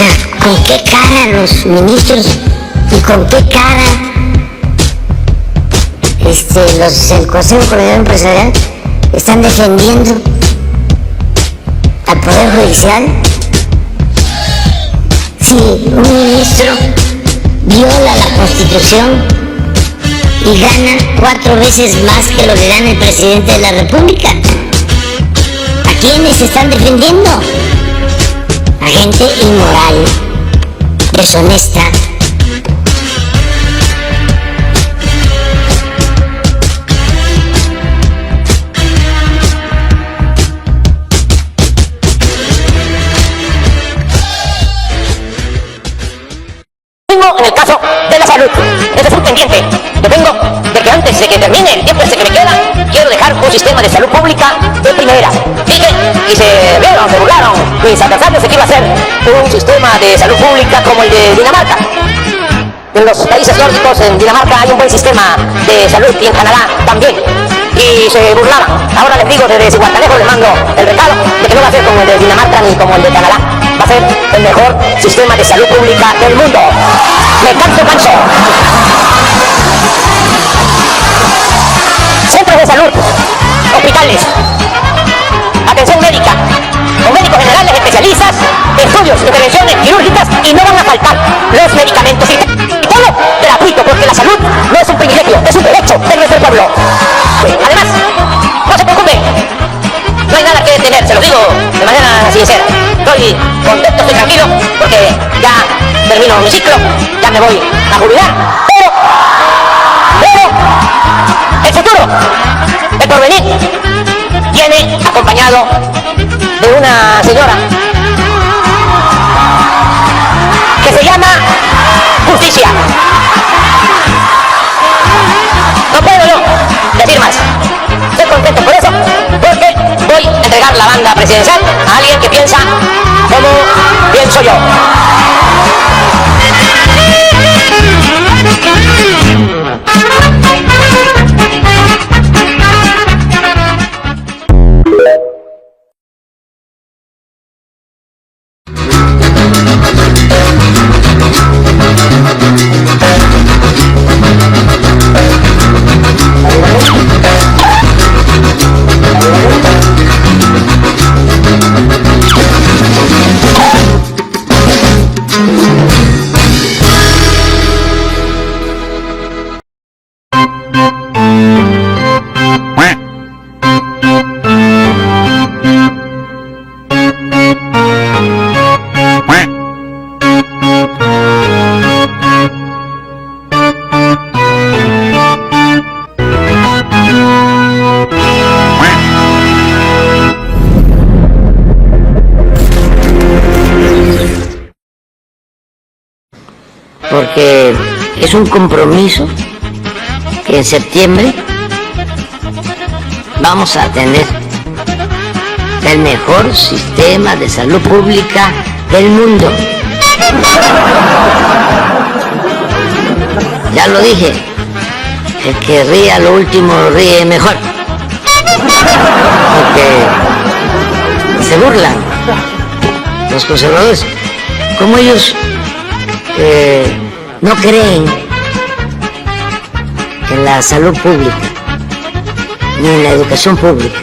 sea, ¿con qué cara los ministros y con qué cara el Consejo Coordinador Empresarial están defendiendo al Poder Judicial? Si un ministro viola la Constitución y gana 4 veces más que lo que gana el presidente de la República, ¿a quiénes están defendiendo? A gente inmoral, deshonesta. En el caso de la salud, este es un pendiente que tengo de que antes de que termine el tiempo ese que me queda, quiero dejar un sistema de salud pública de primera. Dije, y se burlaron mis adversarios de que iba a ser un sistema de salud pública como el de Dinamarca. En los países nórdicos, en Dinamarca hay un buen sistema de salud y en Canadá también. Y se burlaban. Ahora les digo, desde Guantanamo les mando el recado de que no va a ser como el de Dinamarca ni como el de Canadá. Va a ser el mejor sistema de salud pública del mundo. Me canso. Centros de salud, hospitales, atención médica, con médicos generales, especialistas, estudios, intervenciones quirúrgicas y no van a faltar los medicamentos y todo gratuito, porque la salud no es un privilegio, es un derecho de nuestro pueblo. Además, no se preocupen, no hay nada que detener, se lo digo de manera sincera. Estoy contento, estoy tranquilo, porque ya termino mi ciclo, ya me voy a jubilar, pero el futuro, el porvenir, viene acompañado de una señora que se llama Justicia. No puedo yo decir más. Estoy contento por eso, porque voy a entregar la banda presidencial a alguien que piensa como pienso yo. Porque es un compromiso que en septiembre vamos a tener el mejor sistema de salud pública del mundo. Ya lo dije, el que ría lo último ríe mejor, porque se burlan los conservadores, como ellos no creen en la salud pública ni en la educación pública.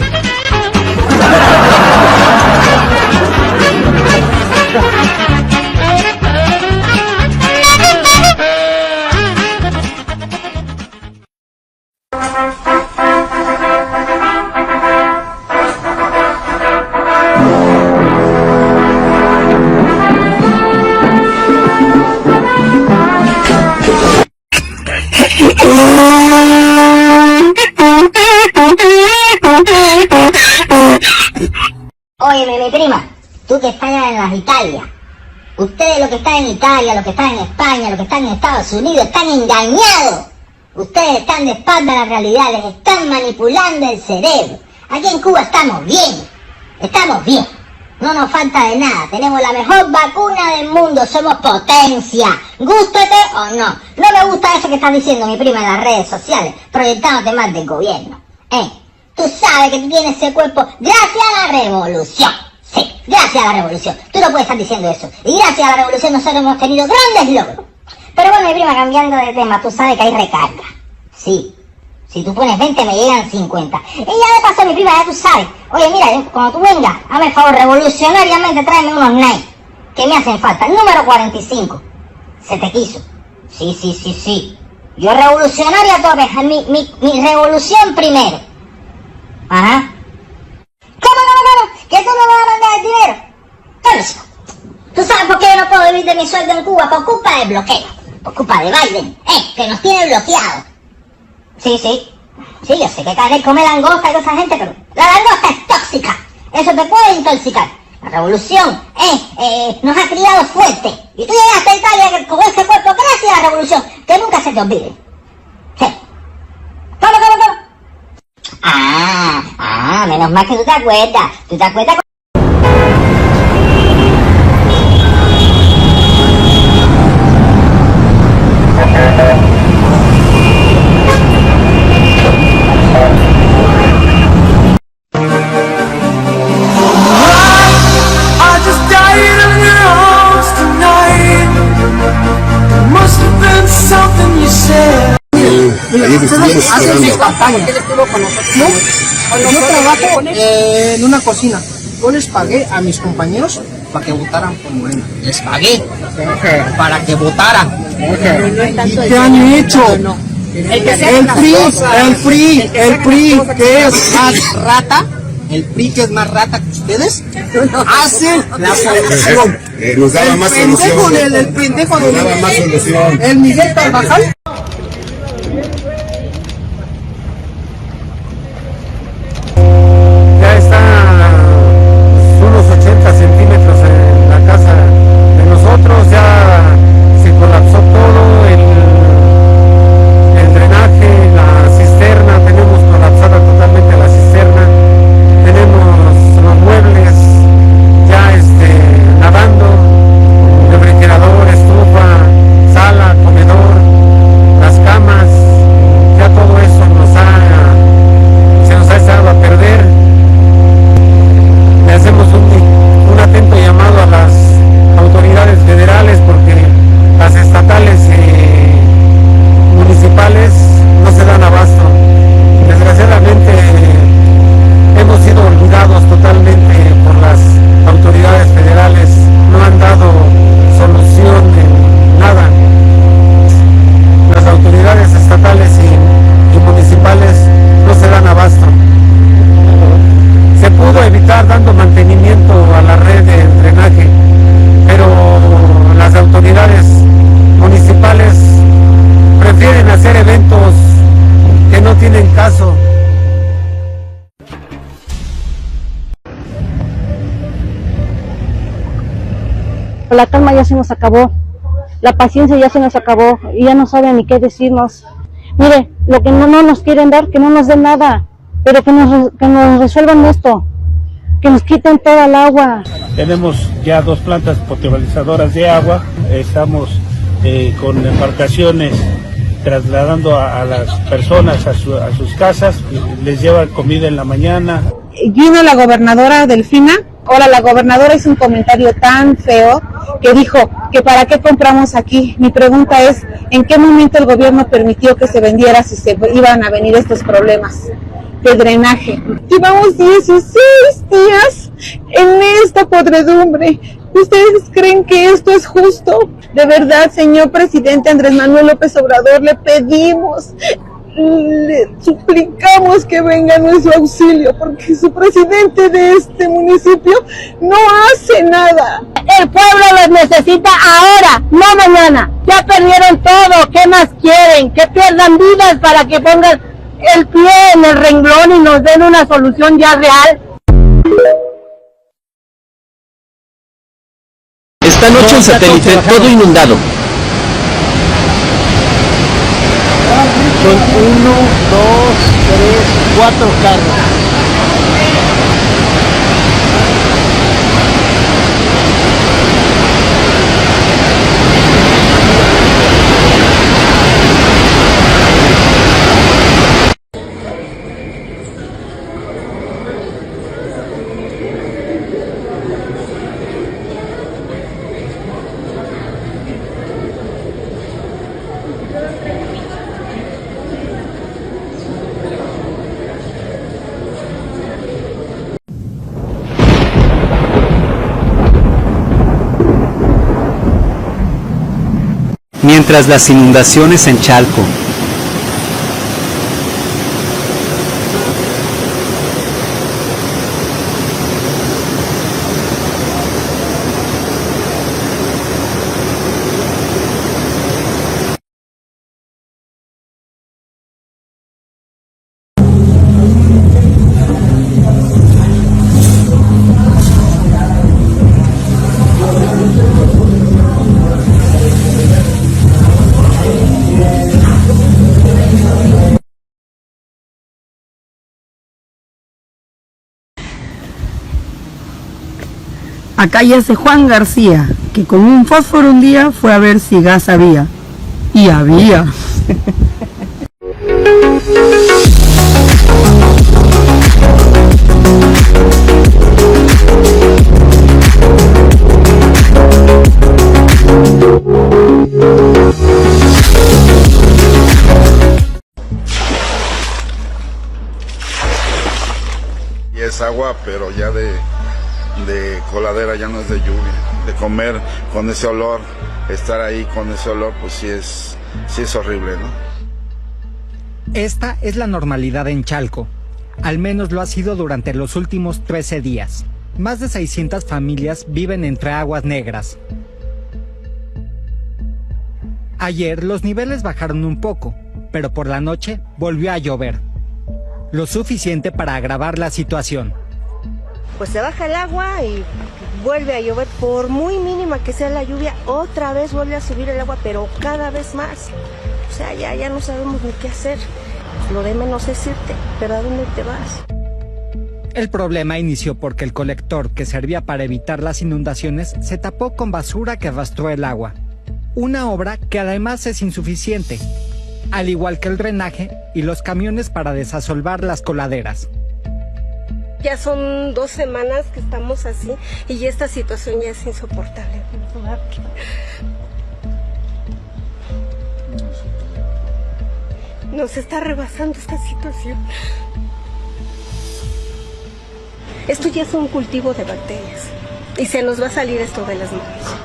Óyeme, mi prima, tú que estás en las Italias, ustedes los que están en Italia, los que están en España, los que están en Estados Unidos, están engañados. Ustedes están de espalda a la realidad, les están manipulando el cerebro. Aquí en Cuba estamos bien, no nos falta de nada, tenemos la mejor vacuna del mundo, somos potencia, gústate o no. No me gusta eso que estás diciendo, mi prima, en las redes sociales, proyectándote más del gobierno. Tú sabes que tú tienes ese cuerpo gracias a la revolución. Sí, gracias a la revolución. Tú no puedes estar diciendo eso. Y gracias a la revolución nosotros hemos tenido grandes logros. Pero bueno, mi prima, cambiando de tema, tú sabes que hay recarga. Sí. Si tú pones 20 me llegan 50. Y ya de paso, mi prima, ya tú sabes. Oye, mira, cuando tú vengas, hazme el favor, revolucionariamente tráeme unos Nike que me hacen falta. El número 45. Se te quiso. Sí. Yo revolucionaria a tope. Mi revolución primero. Ajá. ¿Cómo? ¿Que tú no me vas a mandar el dinero? Entonces, ¿tú sabes por qué yo no puedo vivir de mi sueldo en Cuba? Por culpa del bloqueo. Por culpa de Biden. Que nos tiene bloqueados. Sí, yo sé que Canel come langosta y toda esa gente, pero la langosta es tóxica. Eso te puede intoxicar. La revolución nos ha criado fuerte. Y tú llegaste a Italia con ese cuerpo gracias a la revolución. Que nunca se te olvide. Sí. ¿Cómo? Menos mal que tú te acuerdas. ¿Tú te acuerdas? Ayer estuvimos esperando. Yo trabajo en una cocina. Yo les pagué a mis compañeros para que votaran por Morena. Les pagué para que votaran. ¿Y qué han hecho? El PRI que es más rata, el PRI que es más rata que ustedes, hacen la solución. Nos daba más solución. El pendejo Nos daba más solución. el Miguel Carvajal. Ya está unos 80 centímetros en la casa de nosotros, ya se colapsó todo, el drenaje, la cisterna, tenemos colapsada totalmente la cisterna, tenemos los muebles ya nadando, refrigerador, estufa, sala, comedor, las camas, ya todo eso se nos ha echado a perder. Le hacemos un atento llamado a las autoridades federales porque las estatales y municipales no se dan abasto. Desgraciadamente hemos sido olvidados totalmente por las autoridades federales, no han dado solución en nada. Las autoridades estatales y municipales no se dan abasto. Se pudo evitar dando mantenimiento a la red de drenaje, pero las autoridades municipales prefieren hacer eventos que no tienen caso. La calma ya se nos acabó, la paciencia ya se nos acabó y ya no saben ni qué decirnos. Mire, lo que no nos quieren dar, que no nos den nada, pero que nos resuelvan esto, que nos quiten toda el agua. Tenemos ya 2 plantas potabilizadoras de agua, estamos con embarcaciones trasladando a las personas a sus casas, les llevan comida en la mañana. Vino la gobernadora Delfina. Ahora la gobernadora hizo un comentario tan feo que dijo que para qué compramos aquí. Mi pregunta es, ¿en qué momento el gobierno permitió que se vendiera si se iban a venir estos problemas de drenaje? Llevamos 16 días en esta podredumbre. ¿Ustedes creen que esto es justo? De verdad, señor presidente Andrés Manuel López Obrador, le pedimos, le suplicamos que venga a nuestro auxilio, porque su presidente de este municipio no hace nada. El pueblo los necesita ahora, no mañana. Ya perdieron todo, ¿qué más quieren? Que pierdan vidas para que pongan el pie en el renglón y nos den una solución ya real. Esta noche en satélite, todo inundado. Son 1, 2, 3, 4 carros. mientras las inundaciones en Chalco. Acá yace Juan García, que con un fósforo un día fue a ver si gas había. Y había. Y es agua, pero ya de coladera, ya no es de lluvia. De comer con ese olor, estar ahí con ese olor, pues sí es horrible, ¿no? Esta es la normalidad en Chalco. Al menos lo ha sido durante los últimos 13 días. Más de 600 familias viven entre aguas negras. Ayer los niveles bajaron un poco, pero por la noche volvió a llover. Lo suficiente para agravar la situación. Pues se baja el agua y vuelve a llover, por muy mínima que sea la lluvia, otra vez vuelve a subir el agua, pero cada vez más. O sea, ya no sabemos ni qué hacer. Lo de menos es irte, pero ¿a dónde te vas? El problema inició porque el colector que servía para evitar las inundaciones se tapó con basura que arrastró el agua. Una obra que además es insuficiente, al igual que el drenaje y los camiones para desasolvar las coladeras. Ya son 2 semanas que estamos así y esta situación ya es insoportable. Nos está rebasando esta situación. Esto ya es un cultivo de bacterias y se nos va a salir esto de las manos.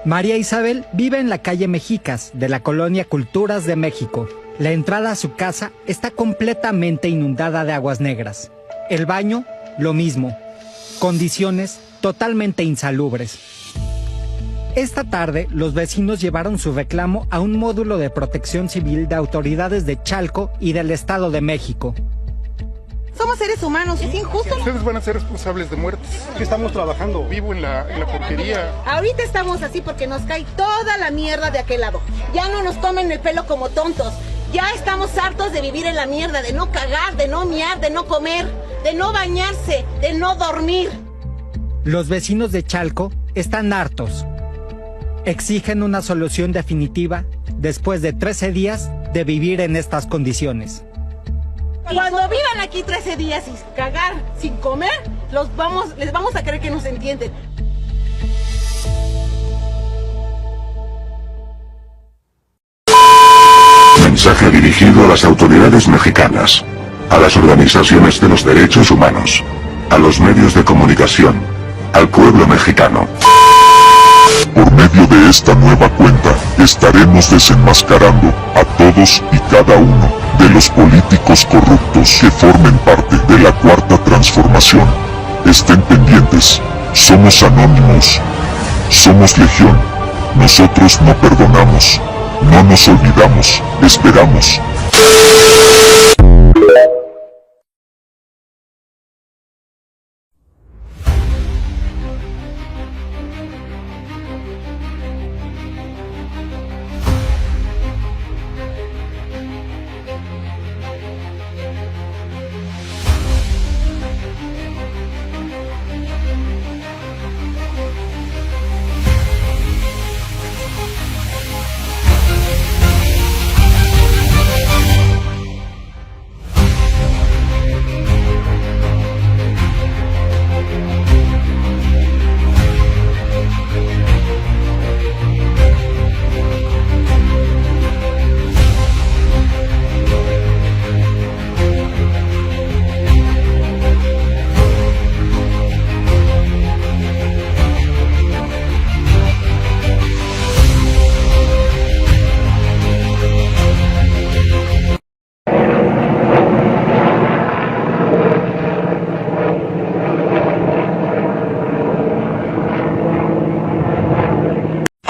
María Isabel vive en la calle Mexicas de la colonia Culturas de México. La entrada a su casa está completamente inundada de aguas negras. El baño, lo mismo. Condiciones totalmente insalubres. Esta tarde, los vecinos llevaron su reclamo a un módulo de protección civil de autoridades de Chalco y del Estado de México. Somos seres humanos, es injusto. Ustedes van a ser responsables de muertes. Aquí estamos trabajando, vivo en la porquería. Ahorita estamos así porque nos cae toda la mierda de aquel lado. Ya no nos tomen el pelo como tontos. Ya estamos hartos de vivir en la mierda, de no cagar, de no miar, de no comer, de no bañarse, de no dormir. Los vecinos de Chalco están hartos. Exigen una solución definitiva después de 13 días de vivir en estas condiciones. Cuando vivan aquí 13 días sin cagar, sin comer, les vamos a creer que nos entienden. Mensaje dirigido a las autoridades mexicanas, a las organizaciones de los derechos humanos, a los medios de comunicación, al pueblo mexicano. Por medio de esta nueva cuenta, estaremos desenmascarando a todos y cada uno de los políticos corruptos que formen parte de la Cuarta Transformación. Estén pendientes, somos anónimos, somos legión, nosotros no perdonamos, no nos olvidamos, esperamos.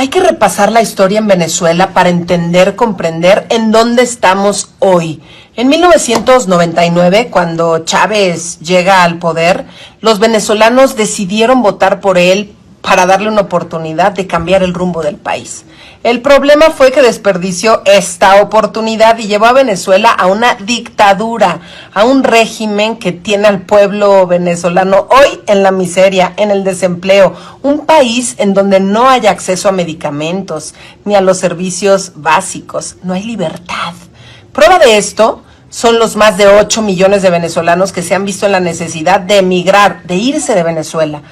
Hay que repasar la historia en Venezuela para entender, comprender en dónde estamos hoy. En 1999, cuando Chávez llega al poder, los venezolanos decidieron votar por él para darle una oportunidad de cambiar el rumbo del país. El problema fue que desperdició esta oportunidad y llevó a Venezuela a una dictadura, a un régimen que tiene al pueblo venezolano hoy en la miseria, en el desempleo, un país en donde no hay acceso a medicamentos ni a los servicios básicos, no hay libertad. Prueba de esto son los más de 8 millones de venezolanos que se han visto en la necesidad de emigrar, de irse de Venezuela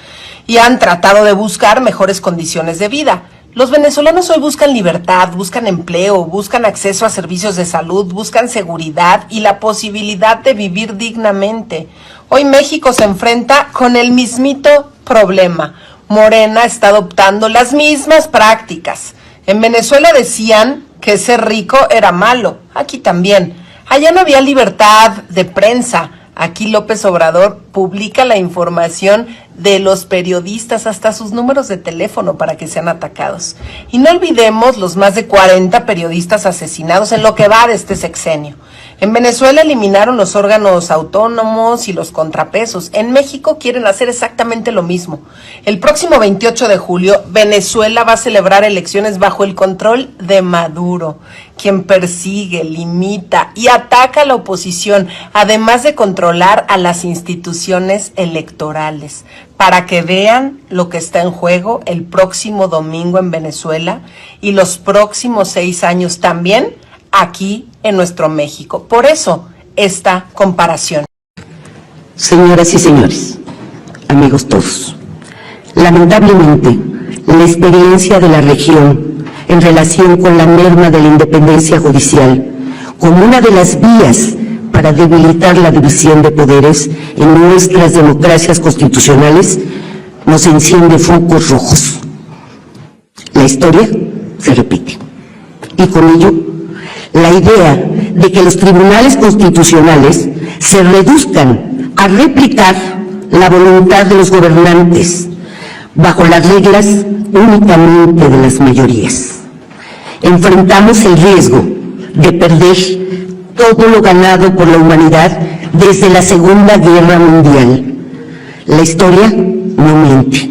y han tratado de buscar mejores condiciones de vida. Los venezolanos hoy buscan libertad, buscan empleo, buscan acceso a servicios de salud, buscan seguridad y la posibilidad de vivir dignamente. Hoy México se enfrenta con el mismito problema. Morena está adoptando las mismas prácticas. En Venezuela decían que ser rico era malo, aquí también. Allá no había libertad de prensa. Aquí López Obrador publica la información de los periodistas, hasta sus números de teléfono para que sean atacados. Y no olvidemos los más de 40 periodistas asesinados en lo que va de este sexenio. En Venezuela eliminaron los órganos autónomos y los contrapesos. En México quieren hacer exactamente lo mismo. El próximo 28 de julio, Venezuela va a celebrar elecciones bajo el control de Maduro, quien persigue, limita y ataca a la oposición, además de controlar a las instituciones electorales. Para que vean lo que está en juego el próximo domingo en Venezuela y los próximos 6 años también aquí en nuestro México. Por eso, esta comparación. Señoras y señores, amigos todos, lamentablemente, la experiencia de la región en relación con la merma de la independencia judicial, como una de las vías para debilitar la división de poderes en nuestras democracias constitucionales, nos enciende focos rojos. La historia se repite, y con ello, la idea de que los tribunales constitucionales se reduzcan a replicar la voluntad de los gobernantes bajo las reglas únicamente de las mayorías. Enfrentamos el riesgo de perder todo lo ganado por la humanidad desde la Segunda Guerra Mundial. La historia no miente.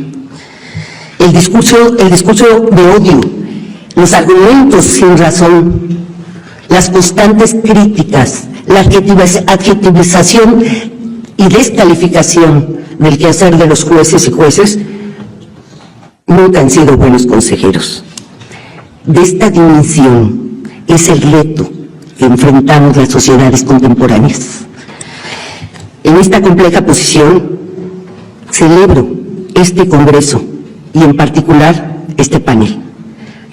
El discurso de odio, los argumentos sin razón, las constantes críticas, la adjetivización y descalificación del quehacer de los jueces y jueces nunca han sido buenos consejeros. De esta dimensión es el reto que enfrentamos las sociedades contemporáneas. En esta compleja posición celebro este congreso y en particular este panel.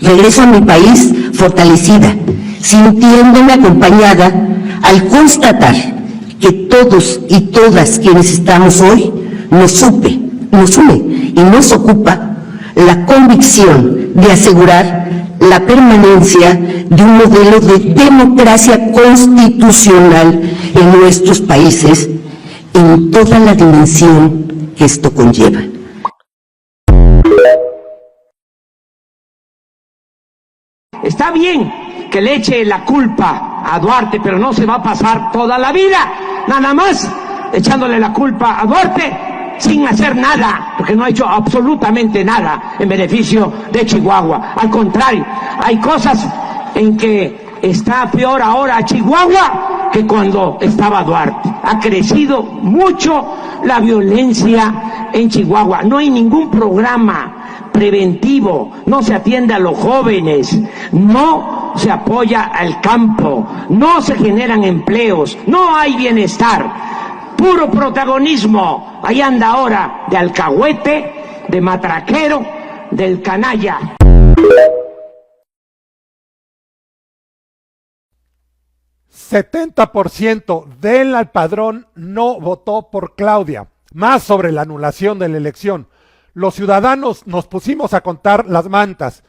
Regreso a mi país fortalecida, sintiéndome acompañada al constatar que todos y todas quienes estamos hoy nos une y nos ocupa la convicción de asegurar la permanencia de un modelo de democracia constitucional en nuestros países en toda la dimensión que esto conlleva. Está bien que le eche la culpa a Duarte, pero no se va a pasar toda la vida, nada más echándole la culpa a Duarte sin hacer nada, porque no ha hecho absolutamente nada en beneficio de Chihuahua. Al contrario, hay cosas en que está peor ahora Chihuahua que cuando estaba Duarte. Ha crecido mucho la violencia en Chihuahua. No hay ningún programa preventivo, no se atiende a los jóvenes, no se apoya al campo, no se generan empleos, no hay bienestar. Puro protagonismo, ahí anda ahora de alcahuete, de matraquero, del canalla. %, del al padrón no votó por Claudia. Más sobre la anulación de la elección. Los ciudadanos nos pusimos a contar las mantas.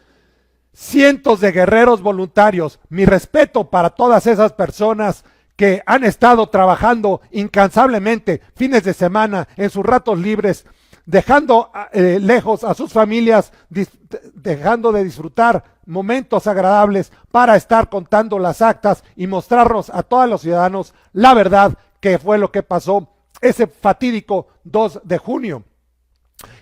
Cientos de guerreros voluntarios. Mi respeto para todas esas personas que han estado trabajando incansablemente fines de semana en sus ratos libres dejando lejos a sus familias, dejando de disfrutar momentos agradables para estar contando las actas y mostrarnos a todos los ciudadanos la verdad que fue lo que pasó ese fatídico 2 de junio.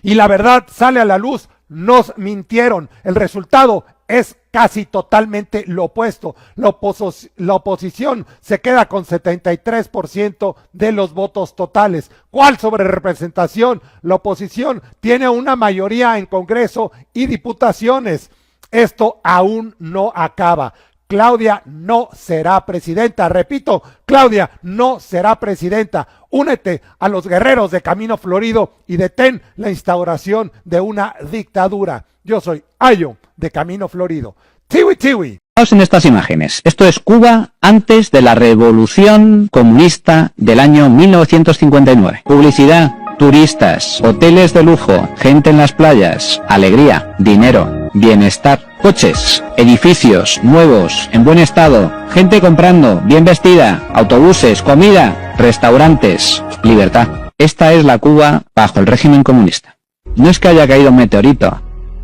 Y la verdad sale a la luz, nos mintieron, el resultado es casi totalmente lo opuesto. La oposición se queda con 73% de los votos totales. ¿Cuál sobrerepresentación? La oposición tiene una mayoría en Congreso y diputaciones. Esto aún no acaba. Claudia no será presidenta. Repito, Claudia no será presidenta. Únete a los guerreros de Camino Florido y detén la instauración de una dictadura. Yo soy Ayo de Camino Florido. Tiwi Tiwi. En estas imágenes. Esto es Cuba antes de la revolución comunista del año 1959. Publicidad, turistas, hoteles de lujo, gente en las playas, alegría, dinero, bienestar, coches, edificios nuevos, en buen estado, gente comprando, bien vestida, autobuses, comida, restaurantes, libertad. Esta es la Cuba bajo el régimen comunista. No es que haya caído un meteorito,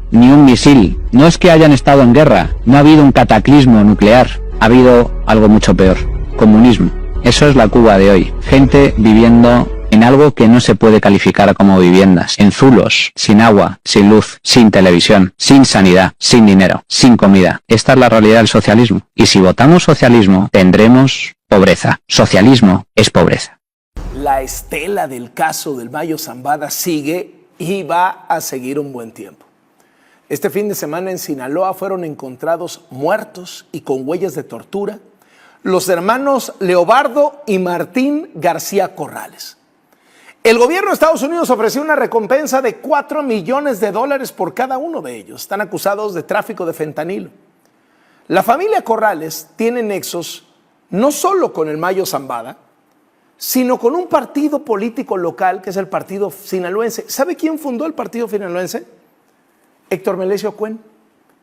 ni un misil, no es que hayan estado en guerra, no ha habido un cataclismo nuclear, ha habido algo mucho peor, comunismo. Eso es la Cuba de hoy, gente viviendo en algo que no se puede calificar como viviendas, en zulos, sin agua, sin luz, sin televisión, sin sanidad, sin dinero, sin comida. Esta es la realidad del socialismo, y si votamos socialismo, tendremos pobreza. Socialismo es pobreza. La estela del caso del Mayo Zambada sigue y va a seguir un buen tiempo. Este fin de semana en Sinaloa fueron encontrados muertos y con huellas de tortura los hermanos Leobardo y Martín García Corrales. El gobierno de Estados Unidos ofreció una recompensa de $4 millones por cada uno de ellos. Están acusados de tráfico de fentanilo. La familia Corrales tiene nexos no solo con el Mayo Zambada, sino con un partido político local que es el Partido Sinaloense. ¿Sabe quién fundó el Partido Sinaloense? Héctor Melesio Cuen,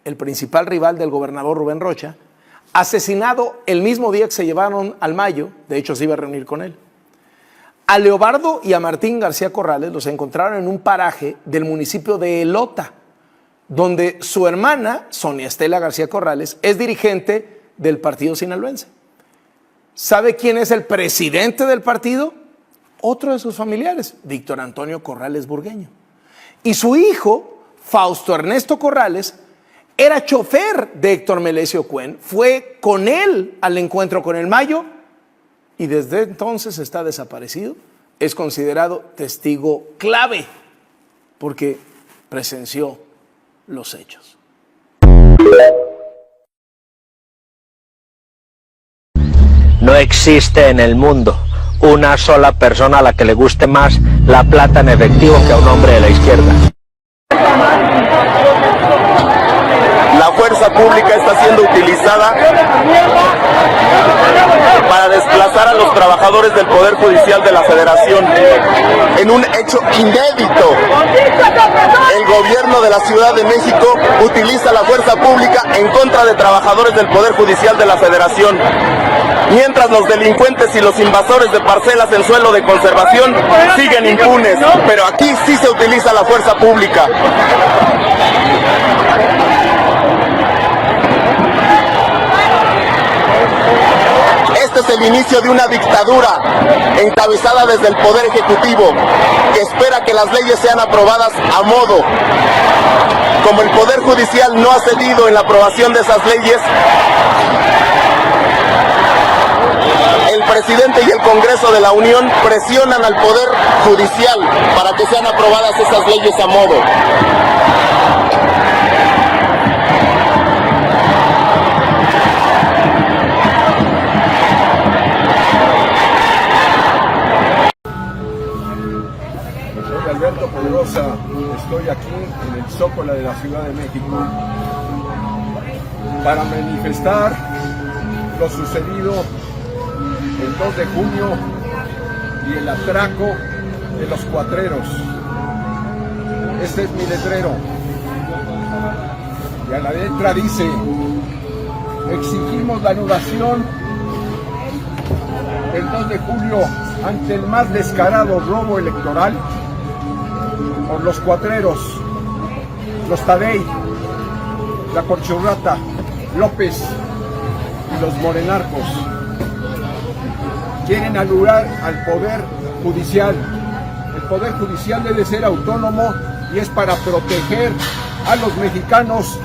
el principal rival del gobernador Rubén Rocha, asesinado el mismo día que se llevaron al Mayo, de hecho se iba a reunir con él. A Leobardo y a Martín García Corrales los encontraron en un paraje del municipio de Elota, donde su hermana, Sonia Estela García Corrales, es dirigente del Partido Sinaloense. ¿Sabe quién es el presidente del partido? Otro de sus familiares, Víctor Antonio Corrales Burgueño. Y su hijo, Fausto Ernesto Corrales, era chofer de Héctor Melesio Cuen, fue con él al encuentro con el Mayo y desde entonces está desaparecido. Es considerado testigo clave porque presenció los hechos. No existe en el mundo una sola persona a la que le guste más la plata en efectivo que a un hombre de la izquierda. La fuerza pública está siendo utilizada para desplazar a los trabajadores del Poder Judicial de la Federación en un hecho inédito. El gobierno de la Ciudad de México utiliza la fuerza pública en contra de trabajadores del Poder Judicial de la Federación, mientras los delincuentes y los invasores de parcelas en suelo de conservación siguen impunes, pero aquí sí se utiliza la fuerza pública. Este es el inicio de una dictadura encabezada desde el Poder Ejecutivo, que espera que las leyes sean aprobadas a modo. Como el Poder Judicial no ha cedido en la aprobación de esas leyes, el presidente y el Congreso de la Unión presionan al Poder Judicial para que sean aprobadas esas leyes a modo. Alberto Pedrosa, estoy aquí en el Zócalo de la Ciudad de México para manifestar lo sucedido el 2 de junio y el atraco de los cuatreros. Este es mi letrero y a la letra dice: exigimos la anulación el 2 de julio ante el más descarado robo electoral por los cuatreros, los Tadei, la Corchorrata, López y los morenarcos. Quieren anular al Poder Judicial. El Poder Judicial debe ser autónomo y es para proteger a los mexicanos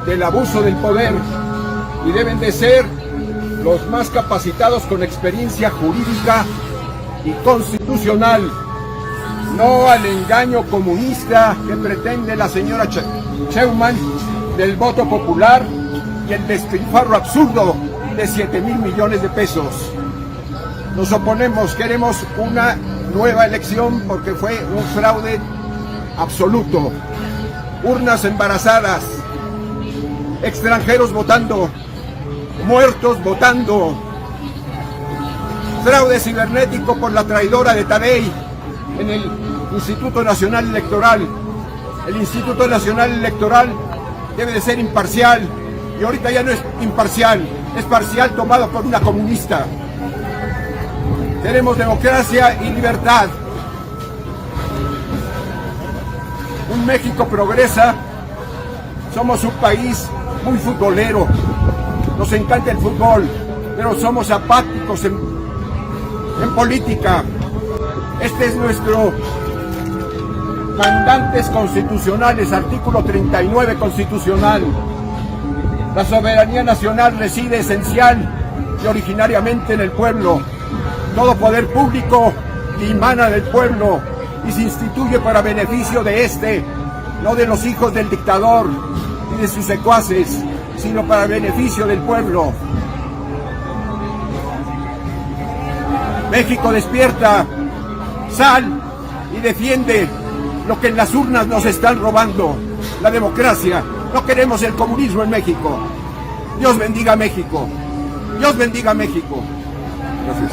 del abuso del poder, y deben de ser los más capacitados con experiencia jurídica y constitucional, no al engaño comunista que pretende la señora Sheinbaum del voto popular y el despilfarro absurdo de 7,000 millones de pesos. Nos oponemos, queremos una nueva elección porque fue un fraude absoluto. Urnas embarazadas, extranjeros votando, muertos votando, fraude cibernético por la traidora de Tadei en el Instituto Nacional Electoral. El Instituto Nacional Electoral debe de ser imparcial y ahorita ya no es imparcial, es parcial tomado por una comunista. Queremos democracia y libertad. Un México progresa. Somos un país muy futbolero. Nos encanta el fútbol, pero somos apáticos en política. Este es nuestro mandantes constitucionales, artículo 39 constitucional. La soberanía nacional reside esencial y originariamente en el pueblo. Todo poder público dimana del pueblo y se instituye para beneficio de este, no de los hijos del dictador ni de sus secuaces, sino para beneficio del pueblo. México despierta, sal y defiende lo que en las urnas nos están robando, la democracia. No queremos el comunismo en México. Dios bendiga a México. Dios bendiga a México. Gracias.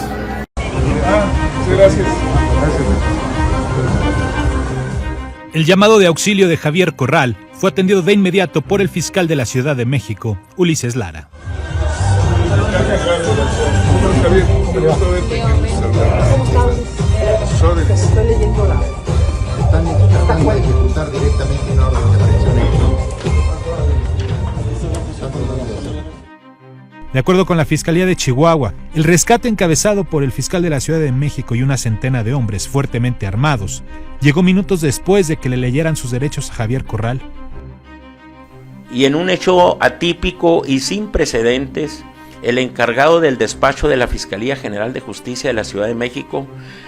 Gracias. El llamado de auxilio de Javier Corral fue atendido de inmediato por el fiscal de la Ciudad de México, Ulises Lara. Javier, ¿cómo le va? Estoy leyendo están tratando de ejecutar directamente una orden de aprehensión. De acuerdo con la Fiscalía de Chihuahua, el rescate encabezado por el fiscal de la Ciudad de México y una centena de hombres fuertemente armados llegó minutos después de que le leyeran sus derechos a Javier Corral. Y en un hecho atípico y sin precedentes, el encargado del despacho de la Fiscalía General de Justicia de la Ciudad de México,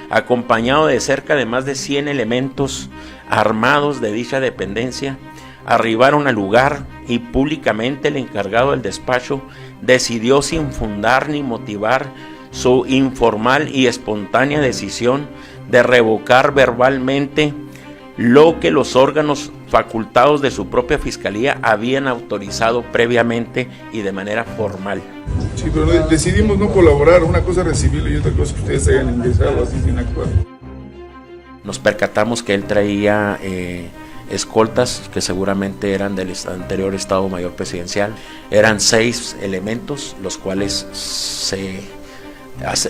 acompañado de cerca de más de 100 elementos armados de dicha dependencia, arribaron al lugar y públicamente el encargado del despacho decidió sin fundar ni motivar su informal y espontánea decisión de revocar verbalmente lo que los órganos facultados de su propia fiscalía habían autorizado previamente y de manera formal. Sí, pero decidimos no colaborar, una cosa recibirlo y otra cosa que ustedes hayan ingresado así sin actuar. Nos percatamos que él traía escoltas que seguramente eran del anterior Estado Mayor Presidencial. Eran 6 elementos, los cuales se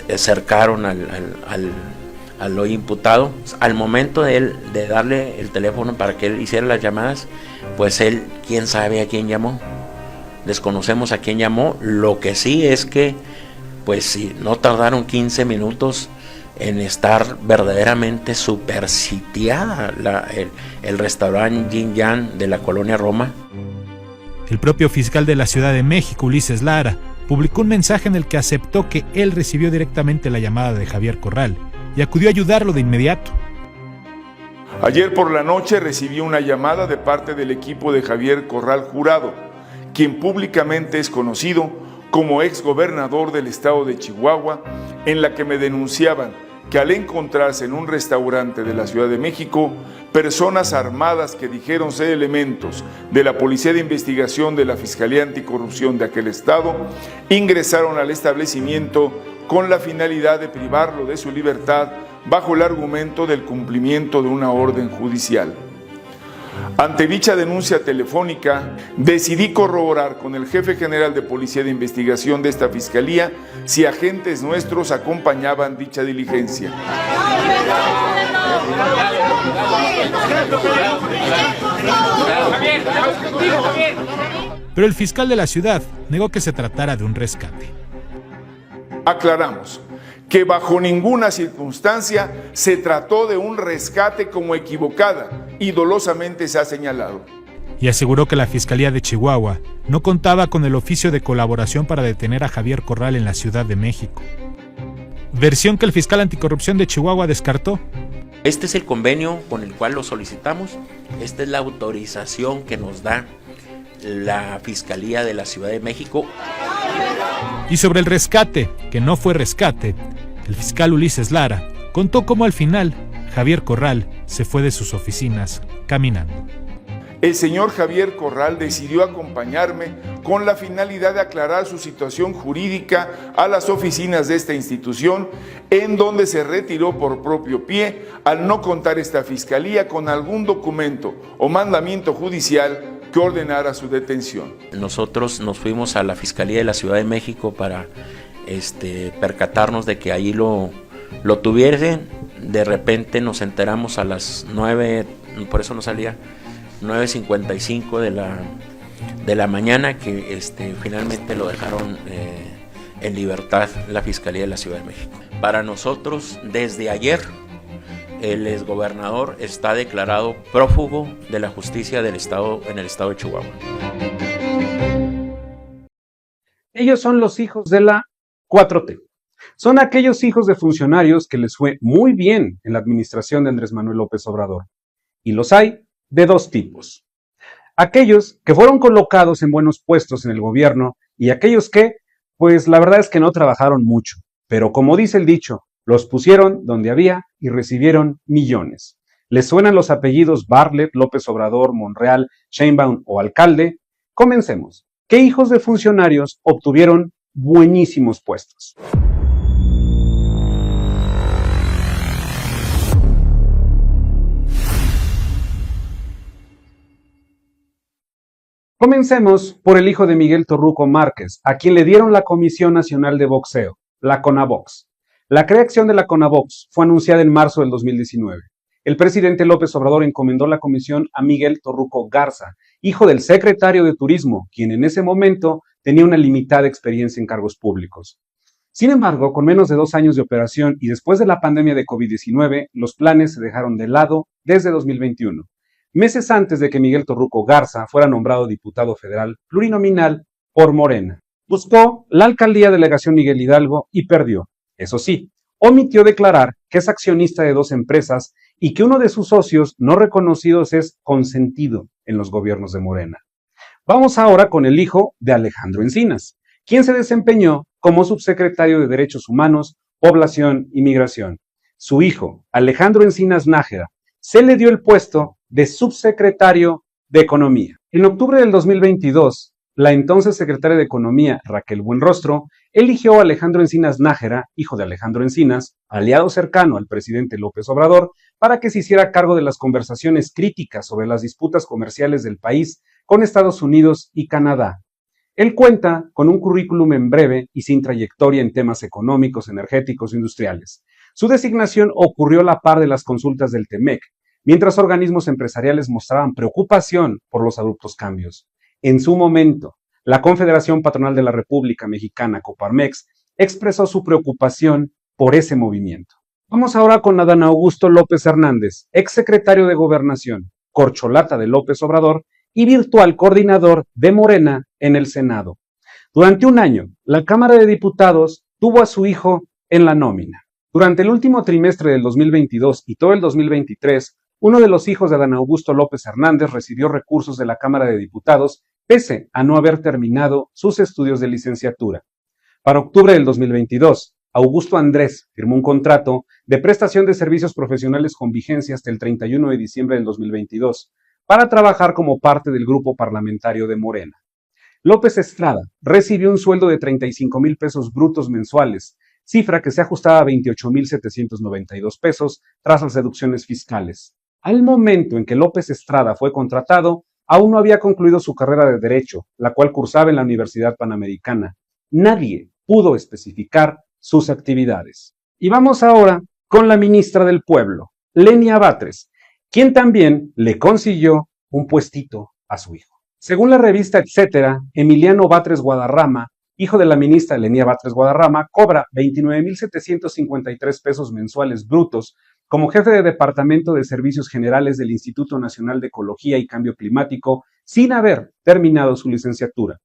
acercaron al hoy imputado. Al momento de darle el teléfono para que él hiciera las llamadas, pues él, quién sabe a quién llamó. Desconocemos a quién llamó. Lo que sí es que, pues sí, no tardaron 15 minutos en estar verdaderamente supersitiada el restaurante Yin Yang de la colonia Roma. El propio fiscal de la Ciudad de México, Ulises Lara, publicó un mensaje en el que aceptó que él recibió directamente la llamada de Javier Corral y acudió a ayudarlo de inmediato. Ayer por la noche recibí una llamada de parte del equipo de Javier Corral Jurado, quien públicamente es conocido como exgobernador del estado de Chihuahua, en la que me denunciaban que al encontrarse en un restaurante de la Ciudad de México, personas armadas que dijeron ser elementos de la Policía de Investigación de la Fiscalía Anticorrupción de aquel estado, ingresaron al establecimiento con la finalidad de privarlo de su libertad bajo el argumento del cumplimiento de una orden judicial. Ante dicha denuncia telefónica, decidí corroborar con el jefe general de Policía de Investigación de esta Fiscalía si agentes nuestros acompañaban dicha diligencia. Pero el fiscal de la ciudad negó que se tratara de un rescate. Aclaramos que bajo ninguna circunstancia se trató de un rescate como equivocada y dolosamente se ha señalado. Y aseguró que la Fiscalía de Chihuahua no contaba con el oficio de colaboración para detener a Javier Corral en la Ciudad de México. Versión que el fiscal anticorrupción de Chihuahua descartó. Este es el convenio con el cual lo solicitamos. Esta es la autorización que nos da la Fiscalía de la Ciudad de México. Y sobre el rescate, que no fue rescate, el fiscal Ulises Lara contó cómo al final Javier Corral se fue de sus oficinas caminando. El señor Javier Corral decidió acompañarme con la finalidad de aclarar su situación jurídica a las oficinas de esta institución, en donde se retiró por propio pie al no contar esta fiscalía con algún documento o mandamiento judicial que ordenara su detención. Nosotros nos fuimos a la Fiscalía de la Ciudad de México para percatarnos de que allí lo tuviesen. De repente nos enteramos a las 9, por eso no salía, 9:55 de la mañana, que finalmente lo dejaron en libertad la Fiscalía de la Ciudad de México. Para nosotros, desde ayer, el exgobernador está declarado prófugo de la justicia del estado, en el estado de Chihuahua. Ellos son los hijos de la 4T. Son aquellos hijos de funcionarios que les fue muy bien en la administración de Andrés Manuel López Obrador. Y los hay de dos tipos. Aquellos que fueron colocados en buenos puestos en el gobierno y aquellos que, pues la verdad es que no trabajaron mucho. Pero como dice el dicho, los pusieron donde había y recibieron millones. ¿Les suenan los apellidos Bartlett, López Obrador, Monreal, Sheinbaum o Alcalde? Comencemos. ¿Qué hijos de funcionarios obtuvieron buenísimos puestos? Comencemos por el hijo de Miguel Torruco Márquez, a quien le dieron la Comisión Nacional de Boxeo, la CONABOX. La creación de la CONABOX fue anunciada en marzo del 2019. El presidente López Obrador encomendó la comisión a Miguel Torruco Garza, hijo del secretario de Turismo, quien en ese momento tenía una limitada experiencia en cargos públicos. Sin embargo, con menos de 2 años de operación y después de la pandemia de COVID-19, los planes se dejaron de lado desde 2021. Meses antes de que Miguel Torruco Garza fuera nombrado diputado federal plurinominal por Morena. Buscó la alcaldía delegación Miguel Hidalgo y perdió. Eso sí, omitió declarar que es accionista de 2 empresas y que uno de sus socios no reconocidos es consentido en los gobiernos de Morena. Vamos ahora con el hijo de Alejandro Encinas, quien se desempeñó como subsecretario de Derechos Humanos, Población y Migración. Su hijo, Alejandro Encinas Nájera, se le dio el puesto de subsecretario de Economía. En octubre del 2022, la entonces secretaria de Economía, Raquel Buenrostro, eligió a Alejandro Encinas Nájera, hijo de Alejandro Encinas, aliado cercano al presidente López Obrador, para que se hiciera cargo de las conversaciones críticas sobre las disputas comerciales del país con Estados Unidos y Canadá. Él cuenta con un currículum en breve y sin trayectoria en temas económicos, energéticos e industriales. Su designación ocurrió a la par de las consultas del TEMEC, mientras organismos empresariales mostraban preocupación por los abruptos cambios. En su momento, la Confederación Patronal de la República Mexicana, Coparmex, expresó su preocupación por ese movimiento. Vamos ahora con Adán Augusto López Hernández, exsecretario de Gobernación, corcholata de López Obrador y virtual coordinador de Morena en el Senado. Durante un año, la Cámara de Diputados tuvo a su hijo en la nómina. Durante el último trimestre del 2022 y todo el 2023, uno de los hijos de Adán Augusto López Hernández recibió recursos de la Cámara de Diputados, pese a no haber terminado sus estudios de licenciatura. Para octubre del 2022, Augusto Andrés firmó un contrato de prestación de servicios profesionales con vigencia hasta el 31 de diciembre del 2022 para trabajar como parte del grupo parlamentario de Morena. López Estrada recibió un sueldo de 35,000 pesos brutos mensuales, cifra que se ajustaba a 28,792 pesos tras las deducciones fiscales. Al momento en que López Estrada fue contratado, aún no había concluido su carrera de Derecho, la cual cursaba en la Universidad Panamericana. Nadie pudo especificar sus actividades. Y vamos ahora con la ministra del Pueblo, Lenia Batres, quien también le consiguió un puestito a su hijo. Según la revista Etcétera, Emiliano Batres Guadarrama, hijo de la ministra Elenia Batres Guadarrama, cobra 29,753 pesos mensuales brutos como jefe de Departamento de Servicios Generales del Instituto Nacional de Ecología y Cambio Climático, sin haber terminado su licenciatura.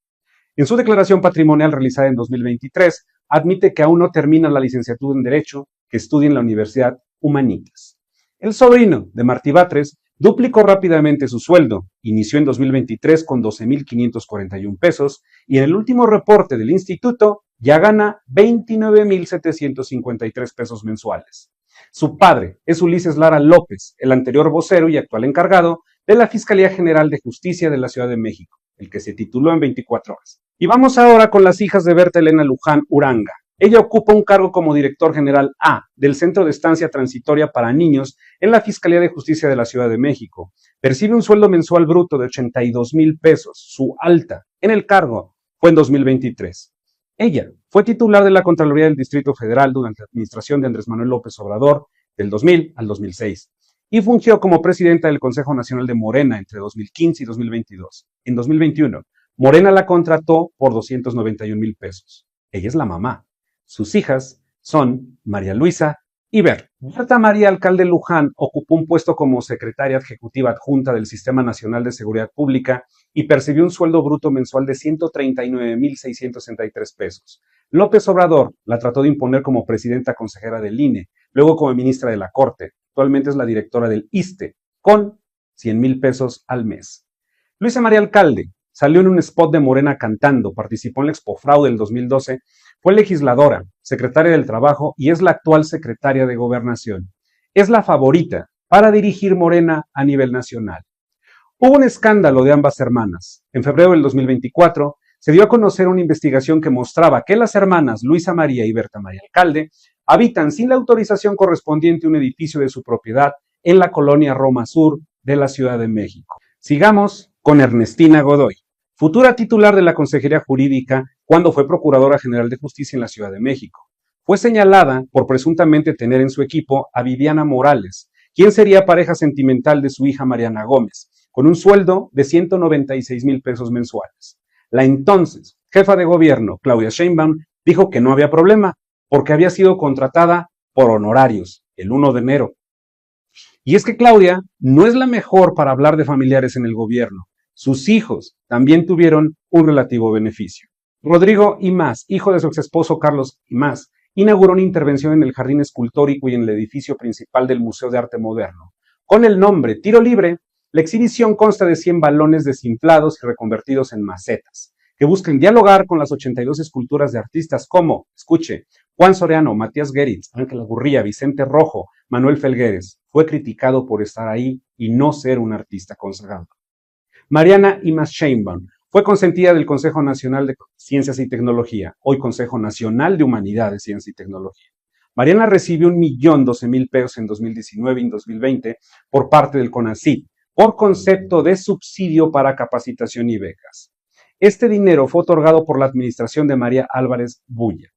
En su declaración patrimonial realizada en 2023, admite que aún no termina la licenciatura en Derecho, que estudia en la Universidad Humanitas. El sobrino de Martí Batres duplicó rápidamente su sueldo, inició en 2023 con 12,541 pesos y en el último reporte del instituto ya gana 29,753 pesos mensuales. Su padre es Ulises Lara López, el anterior vocero y actual encargado de la Fiscalía General de Justicia de la Ciudad de México, el que se tituló en 24 horas. Y vamos ahora con las hijas de Berta Elena Luján Uranga. Ella ocupa un cargo como director general A del Centro de Estancia Transitoria para Niños en la Fiscalía de Justicia de la Ciudad de México. Percibe un sueldo mensual bruto de 82,000 pesos. Su alta en el cargo fue en 2023. Ella fue titular de la Contraloría del Distrito Federal durante la administración de Andrés Manuel López Obrador del 2000 al 2006 y fungió como presidenta del Consejo Nacional de Morena entre 2015 y 2022. En 2021, Morena la contrató por 291,000 pesos. Ella es la mamá. Sus hijas son María Luisa y Berta. Berta María Alcalde Luján ocupó un puesto como secretaria ejecutiva adjunta del Sistema Nacional de Seguridad Pública y percibió un sueldo bruto mensual de 139,663 pesos. López Obrador la trató de imponer como presidenta consejera del INE, luego como ministra de la Corte. Actualmente es la directora del ISSSTE, con 100,000 pesos al mes. Luisa María Alcalde salió en un spot de Morena cantando, participó en la Expofraude del 2012, fue legisladora, secretaria del Trabajo y es la actual secretaria de Gobernación. Es la favorita para dirigir Morena a nivel nacional. Hubo un escándalo de ambas hermanas. En febrero del 2024 se dio a conocer una investigación que mostraba que las hermanas Luisa María y Berta María Alcalde habitan sin la autorización correspondiente un edificio de su propiedad en la colonia Roma Sur de la Ciudad de México. Sigamos con Ernestina Godoy, futura titular de la Consejería Jurídica cuando fue Procuradora General de Justicia en la Ciudad de México. Fue señalada por presuntamente tener en su equipo a Viviana Morales, quien sería pareja sentimental de su hija Mariana Gómez, con un sueldo de 196,000 pesos mensuales. La entonces jefa de gobierno, Claudia Sheinbaum, dijo que no había problema, porque había sido contratada por honorarios el 1 de enero. Y es que Claudia no es la mejor para hablar de familiares en el gobierno. Sus hijos también tuvieron un relativo beneficio. Rodrigo Imaz, hijo de su exesposo Carlos Imaz, inauguró una intervención en el jardín escultórico y en el edificio principal del Museo de Arte Moderno. Con el nombre Tiro Libre, la exhibición consta de 100 balones desinflados y reconvertidos en macetas, que buscan dialogar con las 82 esculturas de artistas como, escuche, Juan Soriano, Matías Geritz, Ángela Gurría, Vicente Rojo, Manuel Felgueres. Fue criticado por estar ahí y no ser un artista consagrado. Mariana Imaz Sheinbaum fue consentida del Consejo Nacional de Ciencias y Tecnología, hoy Consejo Nacional de Humanidades, Ciencia y Tecnología. Mariana recibió 1,012,000 pesos en 2019 y en 2020 por parte del CONACYT, por concepto de subsidio para capacitación y becas. Este dinero fue otorgado por la administración de María Álvarez Bulla.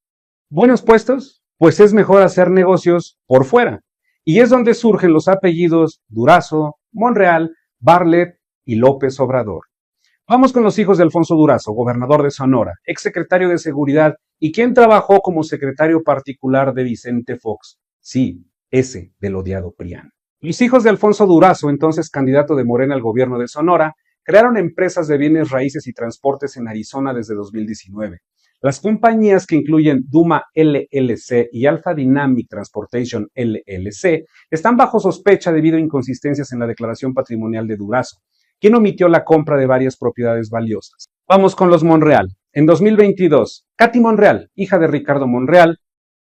¿Buenos puestos? Pues es mejor hacer negocios por fuera. Y es donde surgen los apellidos Durazo, Monreal, Bartlett y López Obrador. Vamos con los hijos de Alfonso Durazo, gobernador de Sonora, exsecretario de Seguridad y quien trabajó como secretario particular de Vicente Fox. Sí, ese del odiado PRIAN. Los hijos de Alfonso Durazo, entonces candidato de Morena al gobierno de Sonora, crearon empresas de bienes raíces y transportes en Arizona desde 2019. Las compañías que incluyen Duma LLC y Alpha Dynamic Transportation LLC están bajo sospecha debido a inconsistencias en la declaración patrimonial de Durazo, quien omitió la compra de varias propiedades valiosas. Vamos con los Monreal. En 2022, Katy Monreal, hija de Ricardo Monreal,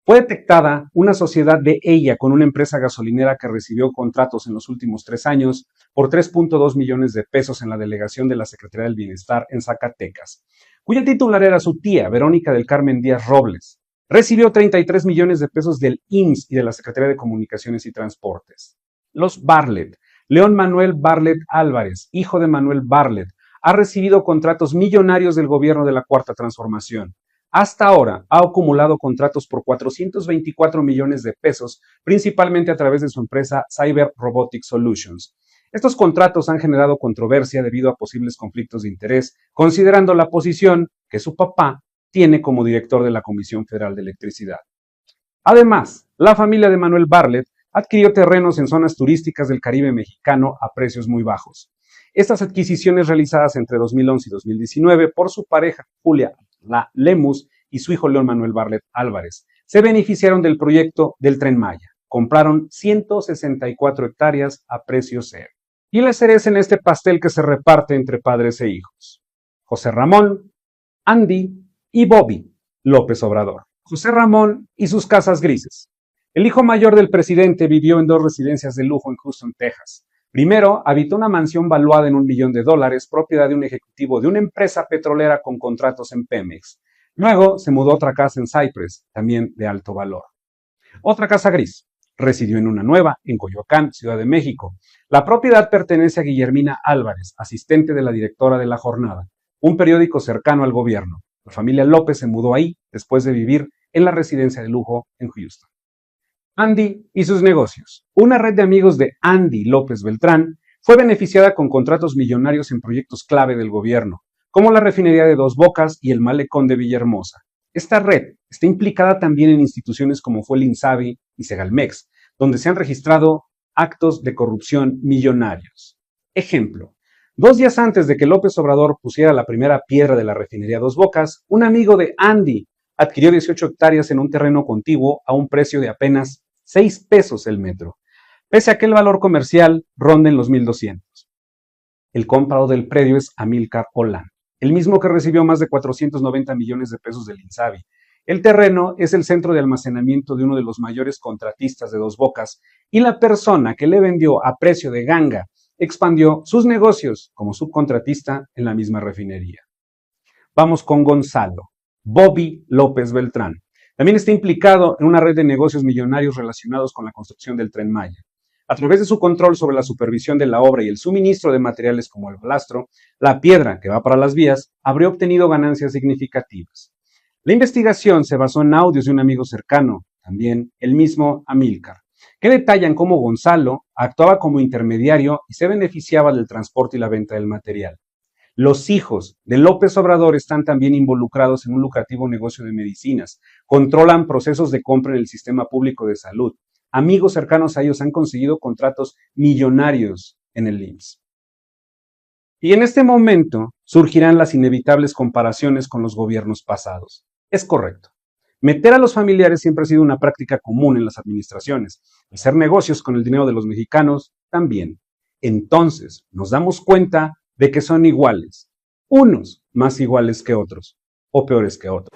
fue detectada una sociedad de ella con una empresa gasolinera que recibió contratos en los últimos 3 años por 3.2 millones de pesos en la delegación de la Secretaría del Bienestar en Zacatecas, cuya titular era su tía, Verónica del Carmen Díaz Robles. Recibió 33 millones de pesos del IMSS y de la Secretaría de Comunicaciones y Transportes. Los Bartlett. León Manuel Bartlett Álvarez, hijo de Manuel Bartlett, ha recibido contratos millonarios del gobierno de la Cuarta Transformación. hasta ahora ha acumulado contratos por 424 millones de pesos, principalmente a través de su empresa Cyber Robotic Solutions. Estos contratos han generado controversia debido a posibles conflictos de interés, considerando la posición que su papá tiene como director de la Comisión Federal de Electricidad. Además, la familia de Manuel Bartlett adquirió terrenos en zonas turísticas del Caribe mexicano a precios muy bajos. Estas adquisiciones realizadas entre 2011 y 2019 por su pareja Julia Lemus y su hijo León Manuel Bartlett Álvarez se beneficiaron del proyecto del Tren Maya. Compraron 164 hectáreas a precio cero. Y la cereza en este pastel que se reparte entre padres e hijos. José Ramón, Andy y Bobby López Obrador. José Ramón y sus casas grises. El hijo mayor del presidente vivió en 2 residencias de lujo en Houston, Texas. Primero, habitó una mansión valuada en $1 millón, propiedad de un ejecutivo de una empresa petrolera con contratos en Pemex. Luego, se mudó a otra casa en Cypress, también de alto valor. Otra casa gris. Residió en una nueva, en Coyoacán, Ciudad de México. La propiedad pertenece a Guillermina Álvarez, asistente de la directora de La Jornada, un periódico cercano al gobierno. La familia López se mudó ahí después de vivir en la residencia de lujo en Houston. Andy y sus negocios. Una red de amigos de Andy López Beltrán fue beneficiada con contratos millonarios en proyectos clave del gobierno, como la refinería de Dos Bocas y el malecón de Villahermosa. Esta red está implicada también en instituciones como fue el INSABI y Segalmex, donde se han registrado actos de corrupción millonarios. Ejemplo, 2 días antes de que López Obrador pusiera la primera piedra de la refinería Dos Bocas, un amigo de Andy adquirió 18 hectáreas en un terreno contiguo a un precio de apenas 6 pesos el metro, pese a que el valor comercial ronda en los 1,200. El comprador del predio es Amílcar Olan, el mismo que recibió más de 490 millones de pesos del INSABI. El terreno es el centro de almacenamiento de uno de los mayores contratistas de Dos Bocas y la persona que le vendió a precio de ganga expandió sus negocios como subcontratista en la misma refinería. Vamos con Gonzalo, Bobby López Beltrán. También está implicado en una red de negocios millonarios relacionados con la construcción del Tren Maya. A través de su control sobre la supervisión de la obra y el suministro de materiales como el balastro, la piedra que va para las vías habría obtenido ganancias significativas. La investigación se basó en audios de un amigo cercano, también el mismo Amílcar, que detallan cómo Gonzalo actuaba como intermediario y se beneficiaba del transporte y la venta del material. Los hijos de López Obrador están también involucrados en un lucrativo negocio de medicinas, controlan procesos de compra en el sistema público de salud. Amigos cercanos a ellos han conseguido contratos millonarios en el IMSS. Y en este momento surgirán las inevitables comparaciones con los gobiernos pasados. Es correcto. Meter a los familiares siempre ha sido una práctica común en las administraciones. Hacer negocios con el dinero de los mexicanos también. Entonces nos damos cuenta de que son iguales, unos más iguales que otros, o peores que otros.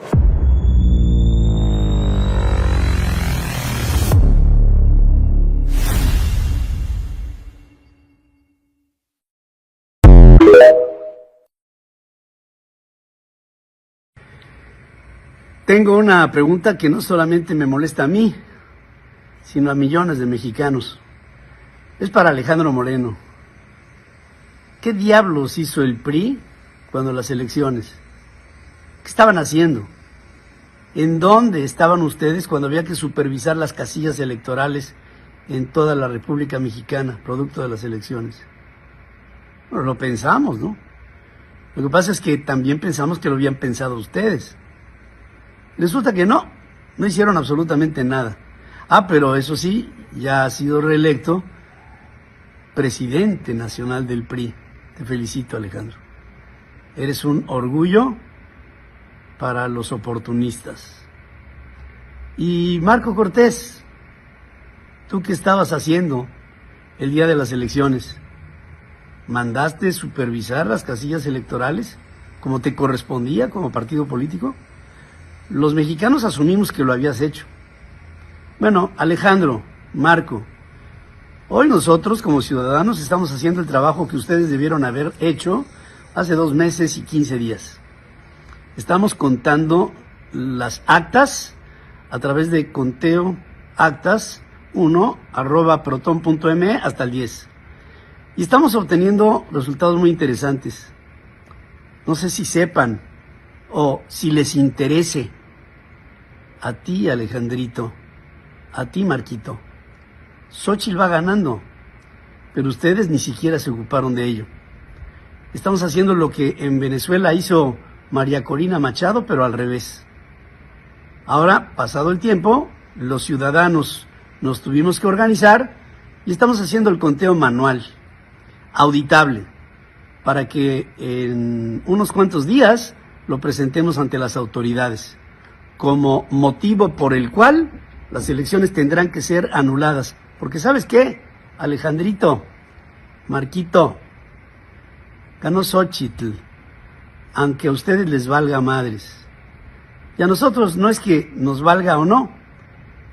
Tengo una pregunta que no solamente me molesta a mí, sino a millones de mexicanos. Es para Alejandro Moreno. ¿Qué diablos hizo el PRI cuando las elecciones? ¿Qué estaban haciendo? ¿En dónde estaban ustedes cuando había que supervisar las casillas electorales en toda la República Mexicana, producto de las elecciones? Bueno, lo pensamos, ¿no? Lo que pasa es que también pensamos que lo habían pensado ustedes. Resulta que no hicieron absolutamente nada. Pero eso sí, ya ha sido reelecto presidente nacional del PRI. Te felicito, Alejandro. Eres un orgullo para los oportunistas. Y Marco Cortés, ¿tú qué estabas haciendo el día de las elecciones? ¿Mandaste supervisar las casillas electorales como te correspondía como partido político? Los mexicanos asumimos que lo habías hecho. Bueno, Alejandro, Marco, hoy nosotros como ciudadanos estamos haciendo el trabajo que ustedes debieron haber hecho hace 2 meses y 15 días. Estamos contando las actas a través de conteo actas 1@proton.me hasta el 10. Y estamos obteniendo resultados muy interesantes. No sé si sepan o si les interese, a ti, Alejandrito, a ti, Marquito, Xóchitl va ganando, pero ustedes ni siquiera se ocuparon de ello. Estamos haciendo lo que en Venezuela hizo María Corina Machado, pero al revés. Ahora, pasado el tiempo, los ciudadanos nos tuvimos que organizar y estamos haciendo el conteo manual, auditable, para que en unos cuantos días lo presentemos ante las autoridades, como motivo por el cual las elecciones tendrán que ser anuladas. Porque ¿sabes qué? Alejandrito, Marquito, ganó Xóchitl, aunque a ustedes les valga madres. Y a nosotros no es que nos valga o no,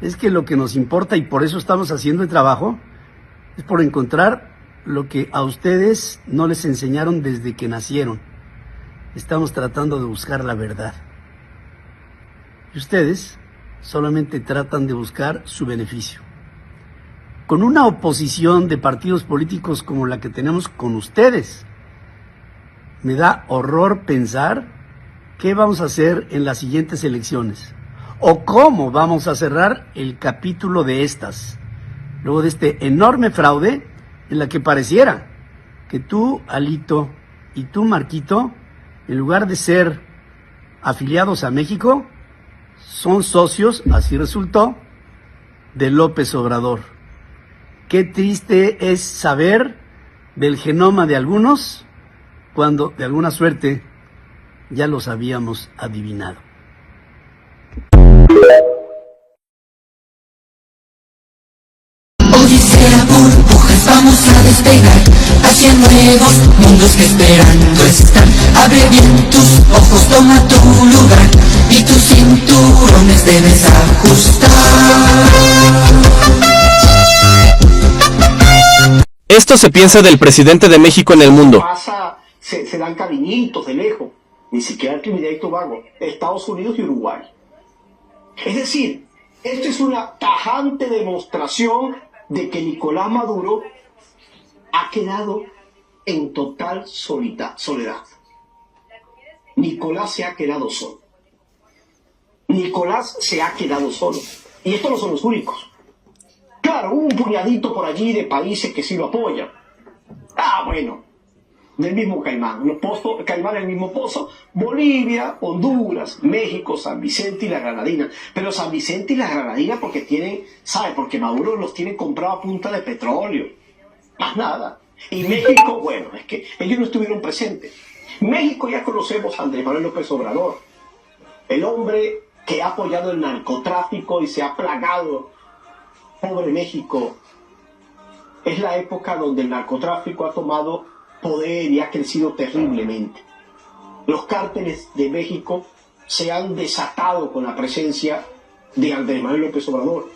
es que lo que nos importa, y por eso estamos haciendo el trabajo, es por encontrar lo que a ustedes no les enseñaron desde que nacieron. Estamos tratando de buscar la verdad. Y ustedes solamente tratan de buscar su beneficio. Con una oposición de partidos políticos como la que tenemos con ustedes, me da horror pensar qué vamos a hacer en las siguientes elecciones o cómo vamos a cerrar el capítulo de estas, luego de este enorme fraude en la que pareciera que tú, Alito, y tú, Marquito, en lugar de ser afiliados a México, son socios, así resultó, de López Obrador. Qué triste es saber del genoma de algunos cuando, de alguna suerte, ya los habíamos adivinado. Odisea, burbujas, vamos a despegar hacia nuevos mundos que esperando están. Abre bien tus ojos, toma tu lugar y tus cinturones debes ajustar. Esto se piensa del presidente de México en el mundo. Se dan cariñitos de lejos, ni siquiera Trinidad y Tobago, Estados Unidos y Uruguay. Es decir, esto es una tajante demostración de que Nicolás Maduro ha quedado en total soledad. Nicolás se ha quedado solo. Nicolás se ha quedado solo. Y estos no son los únicos. Claro, hubo un puñadito por allí de países que sí lo apoyan. Bueno, del mismo Caimán. Caimán en el mismo pozo. Bolivia, Honduras, México, San Vicente y la Granadina. Pero San Vicente y la Granadina porque tienen, ¿sabe? Porque Maduro los tiene comprados a punta de petróleo. Más nada. Y México, bueno, es que ellos no estuvieron presentes. México ya conocemos a Andrés Manuel López Obrador. El hombre que ha apoyado el narcotráfico y se ha plagado. Pobre México. Es la época donde el narcotráfico ha tomado poder y ha crecido terriblemente. Los cárteles de México se han desatado con la presencia de Andrés Manuel López Obrador,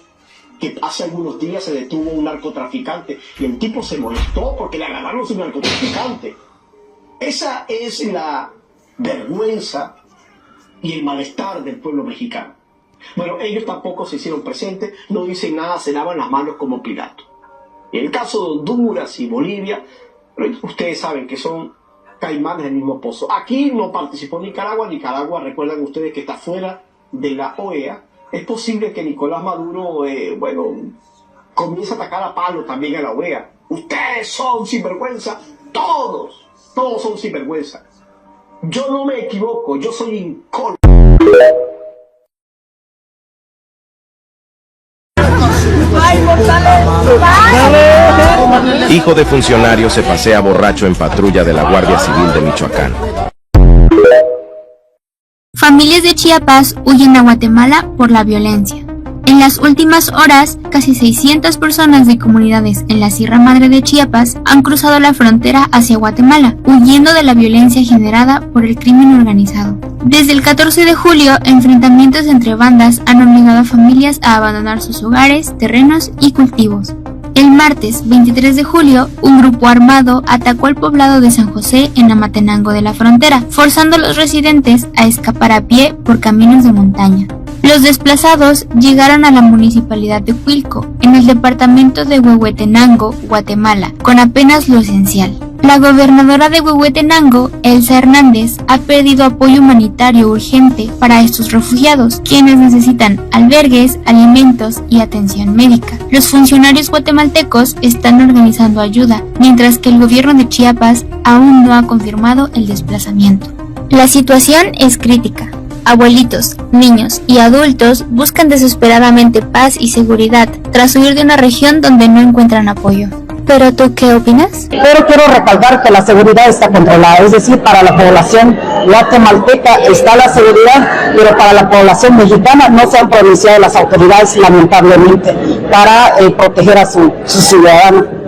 que hace algunos días se detuvo un narcotraficante y el tipo se molestó porque le agarraron a un narcotraficante. Esa es la vergüenza y el malestar del pueblo mexicano. Bueno, ellos tampoco se hicieron presentes, no dicen nada, se lavan las manos como Pilato. Y en el caso de Honduras y Bolivia, ustedes saben que son caimanes del mismo pozo. Aquí no participó Nicaragua. Nicaragua, recuerdan ustedes que está fuera de la OEA. Es posible que Nicolás Maduro, comience a atacar a palo también a la OEA. Ustedes son sinvergüenza, todos son sinvergüenza. Yo no me equivoco, yo soy incólume. Hijo de funcionario se pasea borracho en patrulla de la Guardia Civil de Michoacán. Familias de Chiapas huyen a Guatemala por la violencia. En las últimas horas, casi 600 personas de comunidades en la Sierra Madre de Chiapas han cruzado la frontera hacia Guatemala, huyendo de la violencia generada por el crimen organizado. Desde el 14 de julio, enfrentamientos entre bandas han obligado a familias a abandonar sus hogares, terrenos y cultivos. El martes 23 de julio, un grupo armado atacó el poblado de San José en Amatenango de la frontera, forzando a los residentes a escapar a pie por caminos de montaña. Los desplazados llegaron a la municipalidad de Cuilco, en el departamento de Huehuetenango, Guatemala, con apenas lo esencial. La gobernadora de Huehuetenango, Elsa Hernández, ha pedido apoyo humanitario urgente para estos refugiados, quienes necesitan albergues, alimentos y atención médica. Los funcionarios guatemaltecos están organizando ayuda, mientras que el gobierno de Chiapas aún no ha confirmado el desplazamiento. La situación es crítica. Abuelitos, niños y adultos buscan desesperadamente paz y seguridad tras huir de una región donde no encuentran apoyo. ¿Pero tú qué opinas? Pero quiero recalcar que la seguridad está controlada, es decir, para la población guatemalteca está la seguridad, pero para la población mexicana no se han pronunciado las autoridades, lamentablemente, para proteger a su ciudadano.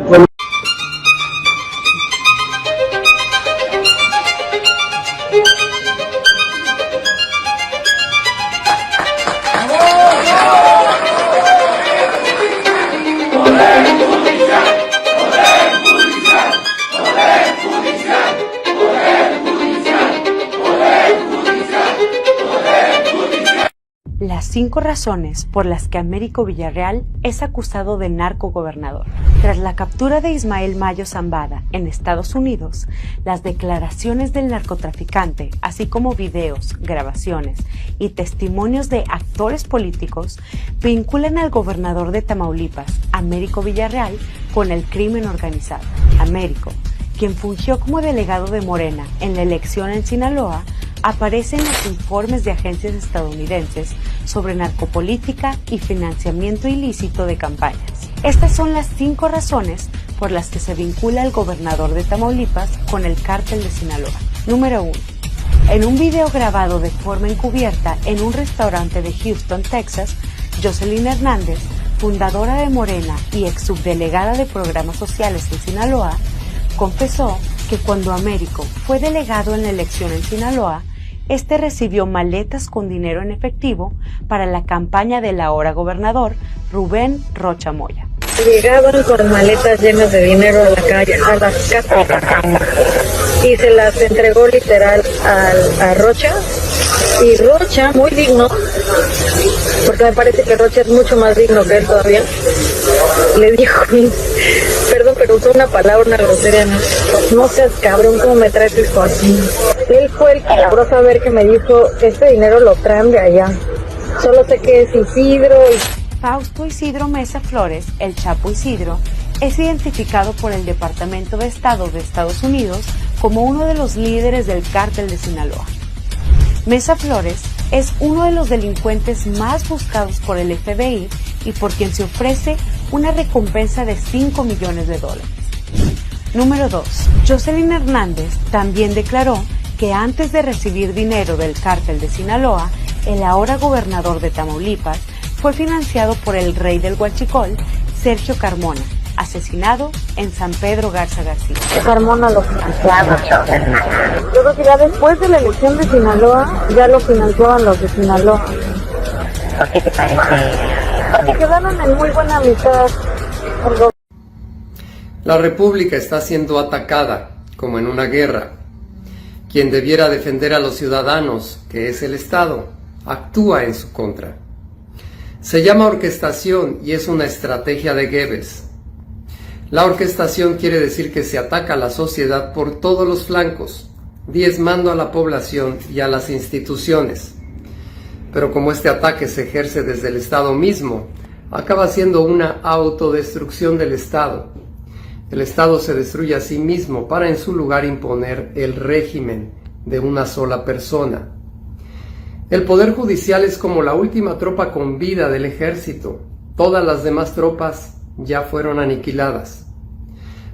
Las 5 razones por las que Américo Villarreal es acusado de narcogobernador. Tras la captura de Ismael Mayo Zambada en Estados Unidos, las declaraciones del narcotraficante, así como videos, grabaciones y testimonios de actores políticos, vinculan al gobernador de Tamaulipas, Américo Villarreal, con el crimen organizado. Américo, quien fungió como delegado de Morena en la elección en Sinaloa, aparece en los informes de agencias estadounidenses sobre narcopolítica y financiamiento ilícito de campañas. Estas son las 5 razones por las que se vincula al gobernador de Tamaulipas con el cártel de Sinaloa. Número 1. En un video grabado de forma encubierta en un restaurante de Houston, Texas, Jocelyn Hernández, fundadora de Morena y ex subdelegada de programas sociales en Sinaloa, confesó que cuando Américo fue delegado en la elección en Sinaloa, este recibió maletas con dinero en efectivo para la campaña del ahora gobernador Rubén Rocha Moya. Llegaban con maletas llenas de dinero a la calle, a las casas, y se las entregó literal a Rocha. Y Rocha, muy digno, porque me parece que Rocha es mucho más digno que él todavía, le dijo, perdón, pero usó una palabra, una grosería, no seas cabrón, ¿cómo me traes esto así? Él fue el que logró saber que me dijo, este dinero lo traen de allá, solo sé que es Isidro. Fausto Isidro Mesa Flores, el Chapo Isidro, es identificado por el Departamento de Estado de Estados Unidos como uno de los líderes del cártel de Sinaloa. Mesa Flores es uno de los delincuentes más buscados por el FBI y por quien se ofrece una recompensa de $5 millones. Número 2. Jocelyn Hernández también declaró que antes de recibir dinero del cártel de Sinaloa, el ahora gobernador de Tamaulipas fue financiado por el rey del Huachicol, Sergio Carmona, asesinado en San Pedro Garza García. Carmona lo financiaba. Yo creo que ya después de la elección de Sinaloa, ya lo financiaban los de Sinaloa. ¿Por qué te parece? Porque quedaron en muy buena amistad. La República está siendo atacada, como en una guerra. Quien debiera defender a los ciudadanos, que es el Estado, actúa en su contra. Se llama orquestación y es una estrategia de Goebbels. La orquestación quiere decir que se ataca a la sociedad por todos los flancos, diezmando a la población y a las instituciones. Pero como este ataque se ejerce desde el Estado mismo, acaba siendo una autodestrucción del Estado. El Estado se destruye a sí mismo para en su lugar imponer el régimen de una sola persona. El Poder Judicial es como la última tropa con vida del ejército. Todas las demás tropas ya fueron aniquiladas.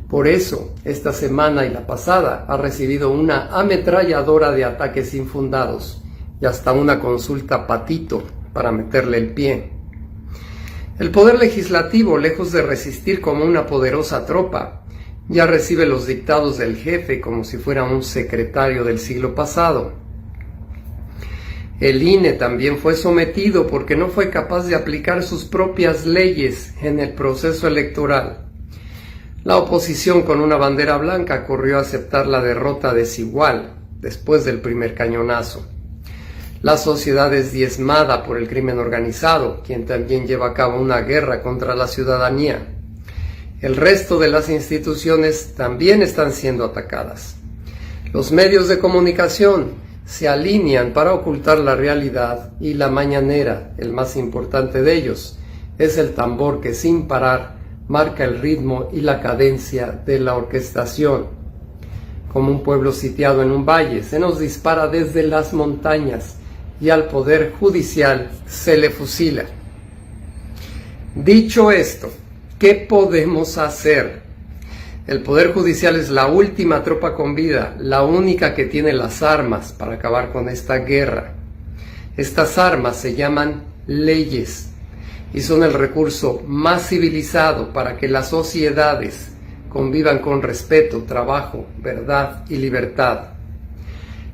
Por eso, esta semana y la pasada ha recibido una ametralladora de ataques infundados y hasta una consulta patito para meterle el pie. El Poder Legislativo, lejos de resistir como una poderosa tropa, ya recibe los dictados del jefe como si fuera un secretario del siglo pasado. El INE también fue sometido porque no fue capaz de aplicar sus propias leyes en el proceso electoral. La oposición con una bandera blanca corrió a aceptar la derrota desigual después del primer cañonazo. La sociedad es diezmada por el crimen organizado, quien también lleva a cabo una guerra contra la ciudadanía. El resto de las instituciones también están siendo atacadas. Los medios de comunicación se alinean para ocultar la realidad y la mañanera, el más importante de ellos, es el tambor que sin parar marca el ritmo y la cadencia de la orquestación. Como un pueblo sitiado en un valle, se nos dispara desde las montañas y al Poder Judicial se le fusila. Dicho esto, ¿qué podemos hacer? El Poder Judicial es la última tropa con vida, la única que tiene las armas para acabar con esta guerra. Estas armas se llaman leyes y son el recurso más civilizado para que las sociedades convivan con respeto, trabajo, verdad y libertad.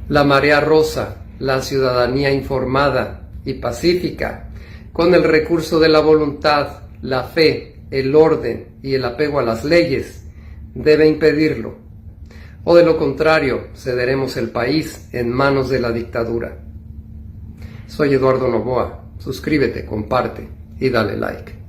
La marea rosa, la ciudadanía informada y pacífica, con el recurso de la voluntad, la fe, el orden y el apego a las leyes, debe impedirlo, o de lo contrario cederemos el país en manos de la dictadura. Soy Eduardo Novoa, suscríbete, comparte y dale like.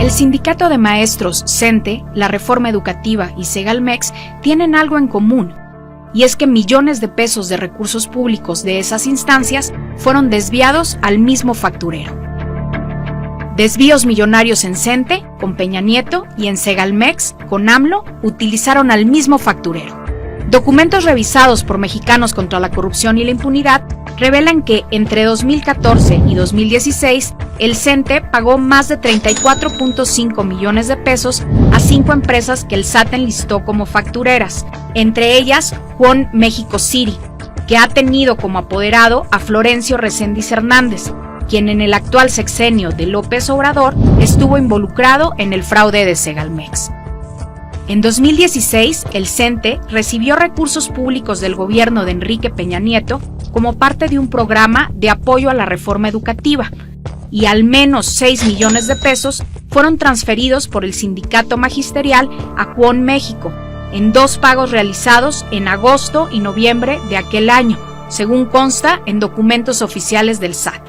El Sindicato de Maestros, CENTE, la Reforma Educativa y Segalmex tienen algo en común, y es que millones de pesos de recursos públicos de esas instancias fueron desviados al mismo facturero. Desvíos millonarios en CENTE, con Peña Nieto, y en Segalmex, con AMLO, utilizaron al mismo facturero. Documentos revisados por Mexicanos contra la Corrupción y la Impunidad revelan que entre 2014 y 2016, el CENTE pagó más de 34.5 millones de pesos a 5 empresas que el SAT enlistó como factureras, entre ellas Juan México City, que ha tenido como apoderado a Florencio Reséndiz Hernández, quien en el actual sexenio de López Obrador estuvo involucrado en el fraude de Segalmex. En 2016, el CENTE recibió recursos públicos del gobierno de Enrique Peña Nieto como parte de un programa de apoyo a la reforma educativa, y al menos 6 millones de pesos fueron transferidos por el sindicato magisterial a Juan México, en 2 pagos realizados en agosto y noviembre de aquel año, según consta en documentos oficiales del SAT.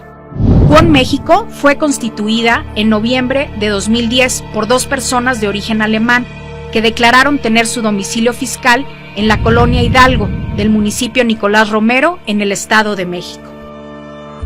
Juan México fue constituida en noviembre de 2010 por 2 personas de origen alemán que declararon tener su domicilio fiscal en la colonia Hidalgo del municipio Nicolás Romero en el Estado de México.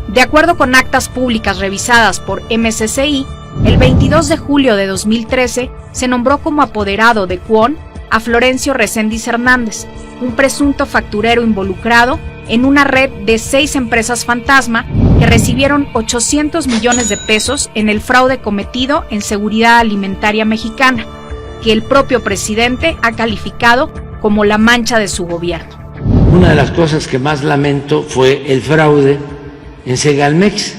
De acuerdo con actas públicas revisadas por MCCI, el 22 de julio de 2013 se nombró como apoderado de Cuón a Florencio Reséndiz Hernández, un presunto facturero involucrado en una red de 6 empresas fantasma que recibieron 800 millones de pesos en el fraude cometido en seguridad alimentaria mexicana, que el propio presidente ha calificado como la mancha de su gobierno. Una de las cosas que más lamento fue el fraude en Segalmex.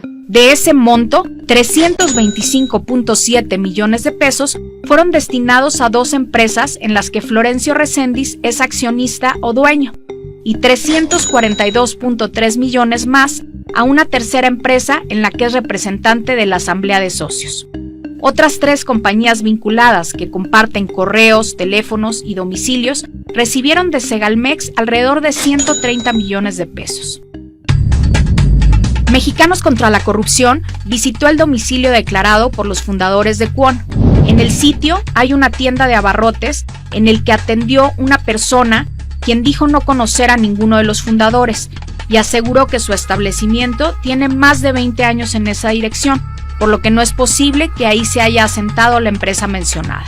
De ese monto, 325.7 millones de pesos fueron destinados a 2 empresas en las que Florencio Reséndiz es accionista o dueño, y 342.3 millones más a una tercera empresa en la que es representante de la Asamblea de Socios. Otras 3 compañías vinculadas que comparten correos, teléfonos y domicilios recibieron de Segalmex alrededor de 130 millones de pesos. Mexicanos contra la Corrupción visitó el domicilio declarado por los fundadores de Cuón. En el sitio hay una tienda de abarrotes en el que atendió una persona quien dijo no conocer a ninguno de los fundadores y aseguró que su establecimiento tiene más de 20 años en esa dirección, por lo que no es posible que ahí se haya asentado la empresa mencionada.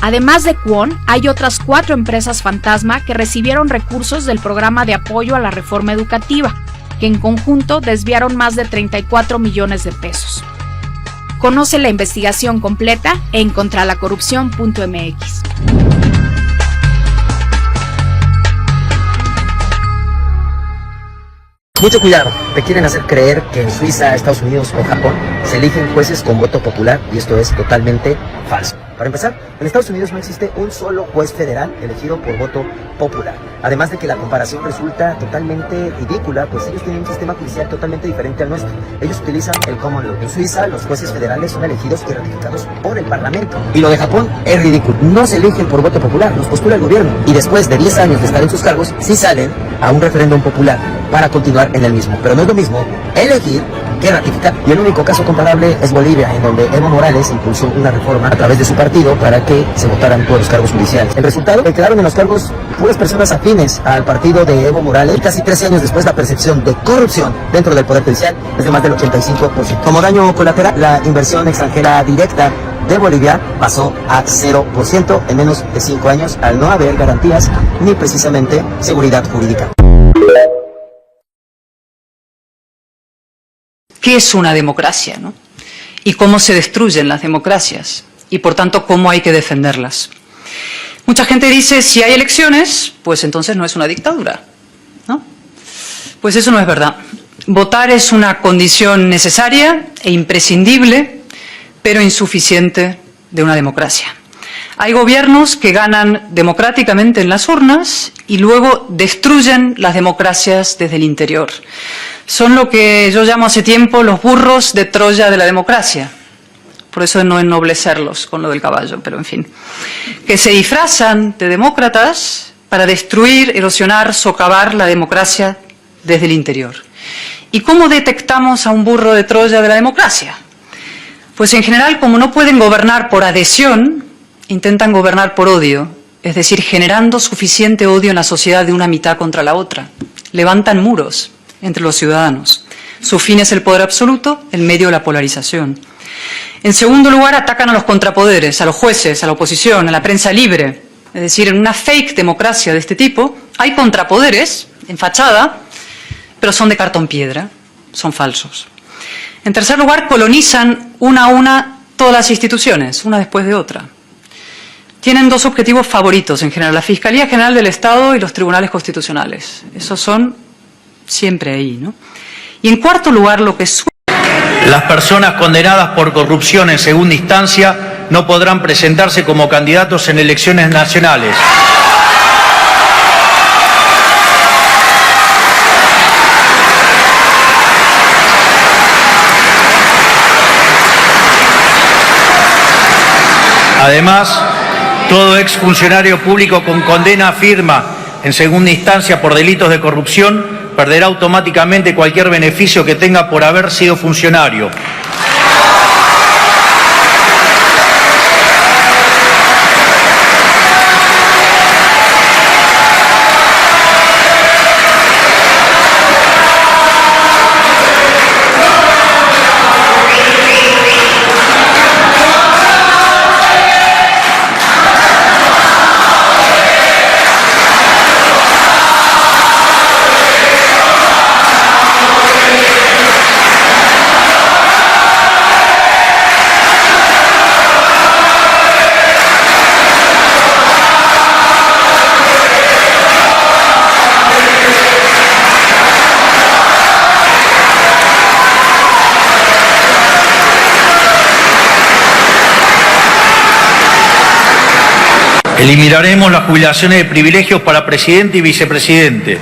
Además de Cuón, hay otras 4 empresas fantasma que recibieron recursos del programa de apoyo a la reforma educativa, que en conjunto desviaron más de 34 millones de pesos. Conoce la investigación completa en contralacorrupción.mx. Mucho cuidado, te quieren hacer creer que en Suiza, Estados Unidos o Japón se eligen jueces con voto popular y esto es totalmente falso. Para empezar, en Estados Unidos no existe un solo juez federal elegido por voto popular. Además de que la comparación resulta totalmente ridícula, pues ellos tienen un sistema judicial totalmente diferente al nuestro. Ellos utilizan el common law. En Suiza, los jueces federales son elegidos y ratificados por el Parlamento. Y lo de Japón es ridículo. No se eligen por voto popular, los postula el gobierno. Y después de 10 años de estar en sus cargos, sí salen a un referéndum popular para continuar en el mismo. Pero no es lo mismo elegir que ratificar. Y el único caso comparable es Bolivia, en donde Evo Morales impulsó una reforma a través de su partido para que se votaran todos los cargos judiciales. El resultado, quedaron en los cargos puras personas afines al partido de Evo Morales, y casi 13 años después la percepción de corrupción dentro del Poder Judicial es de más del 85%. Como daño colateral, la inversión extranjera directa de Bolivia pasó a 0% en menos de 5 años al no haber garantías ni precisamente seguridad jurídica. ¿Qué es una democracia, no? Y cómo se destruyen las democracias y por tanto cómo hay que defenderlas. Mucha gente dice, si hay elecciones, pues entonces no es una dictadura, ¿no? Pues eso no es verdad. Votar es una condición necesaria e imprescindible, pero insuficiente de una democracia. Hay gobiernos que ganan democráticamente en las urnas y luego destruyen las democracias desde el interior. Son lo que yo llamo hace tiempo los burros de Troya de la democracia. Por eso de no ennoblecerlos con lo del caballo, pero en fin. Que se disfrazan de demócratas para destruir, erosionar, socavar la democracia desde el interior. ¿Y cómo detectamos a un burro de Troya de la democracia? Pues en general, como no pueden gobernar por adhesión, intentan gobernar por odio, es decir, generando suficiente odio en la sociedad de una mitad contra la otra. Levantan muros entre los ciudadanos. Su fin es el poder absoluto, el medio la polarización. En segundo lugar, atacan a los contrapoderes, a los jueces, a la oposición, a la prensa libre. Es decir, en una fake democracia de este tipo, hay contrapoderes en fachada, pero son de cartón piedra, son falsos. En tercer lugar, colonizan una a una todas las instituciones, una después de otra. Tienen dos objetivos favoritos en general, la Fiscalía General del Estado y los tribunales constitucionales. Esos son siempre ahí, ¿no? Y en cuarto lugar, lo que suele... Las personas condenadas por corrupción en segunda instancia no podrán presentarse como candidatos en elecciones nacionales. Además, todo exfuncionario público con condena firme en segunda instancia por delitos de corrupción perderá automáticamente cualquier beneficio que tenga por haber sido funcionario. Eliminaremos las jubilaciones de privilegios para presidente y vicepresidente.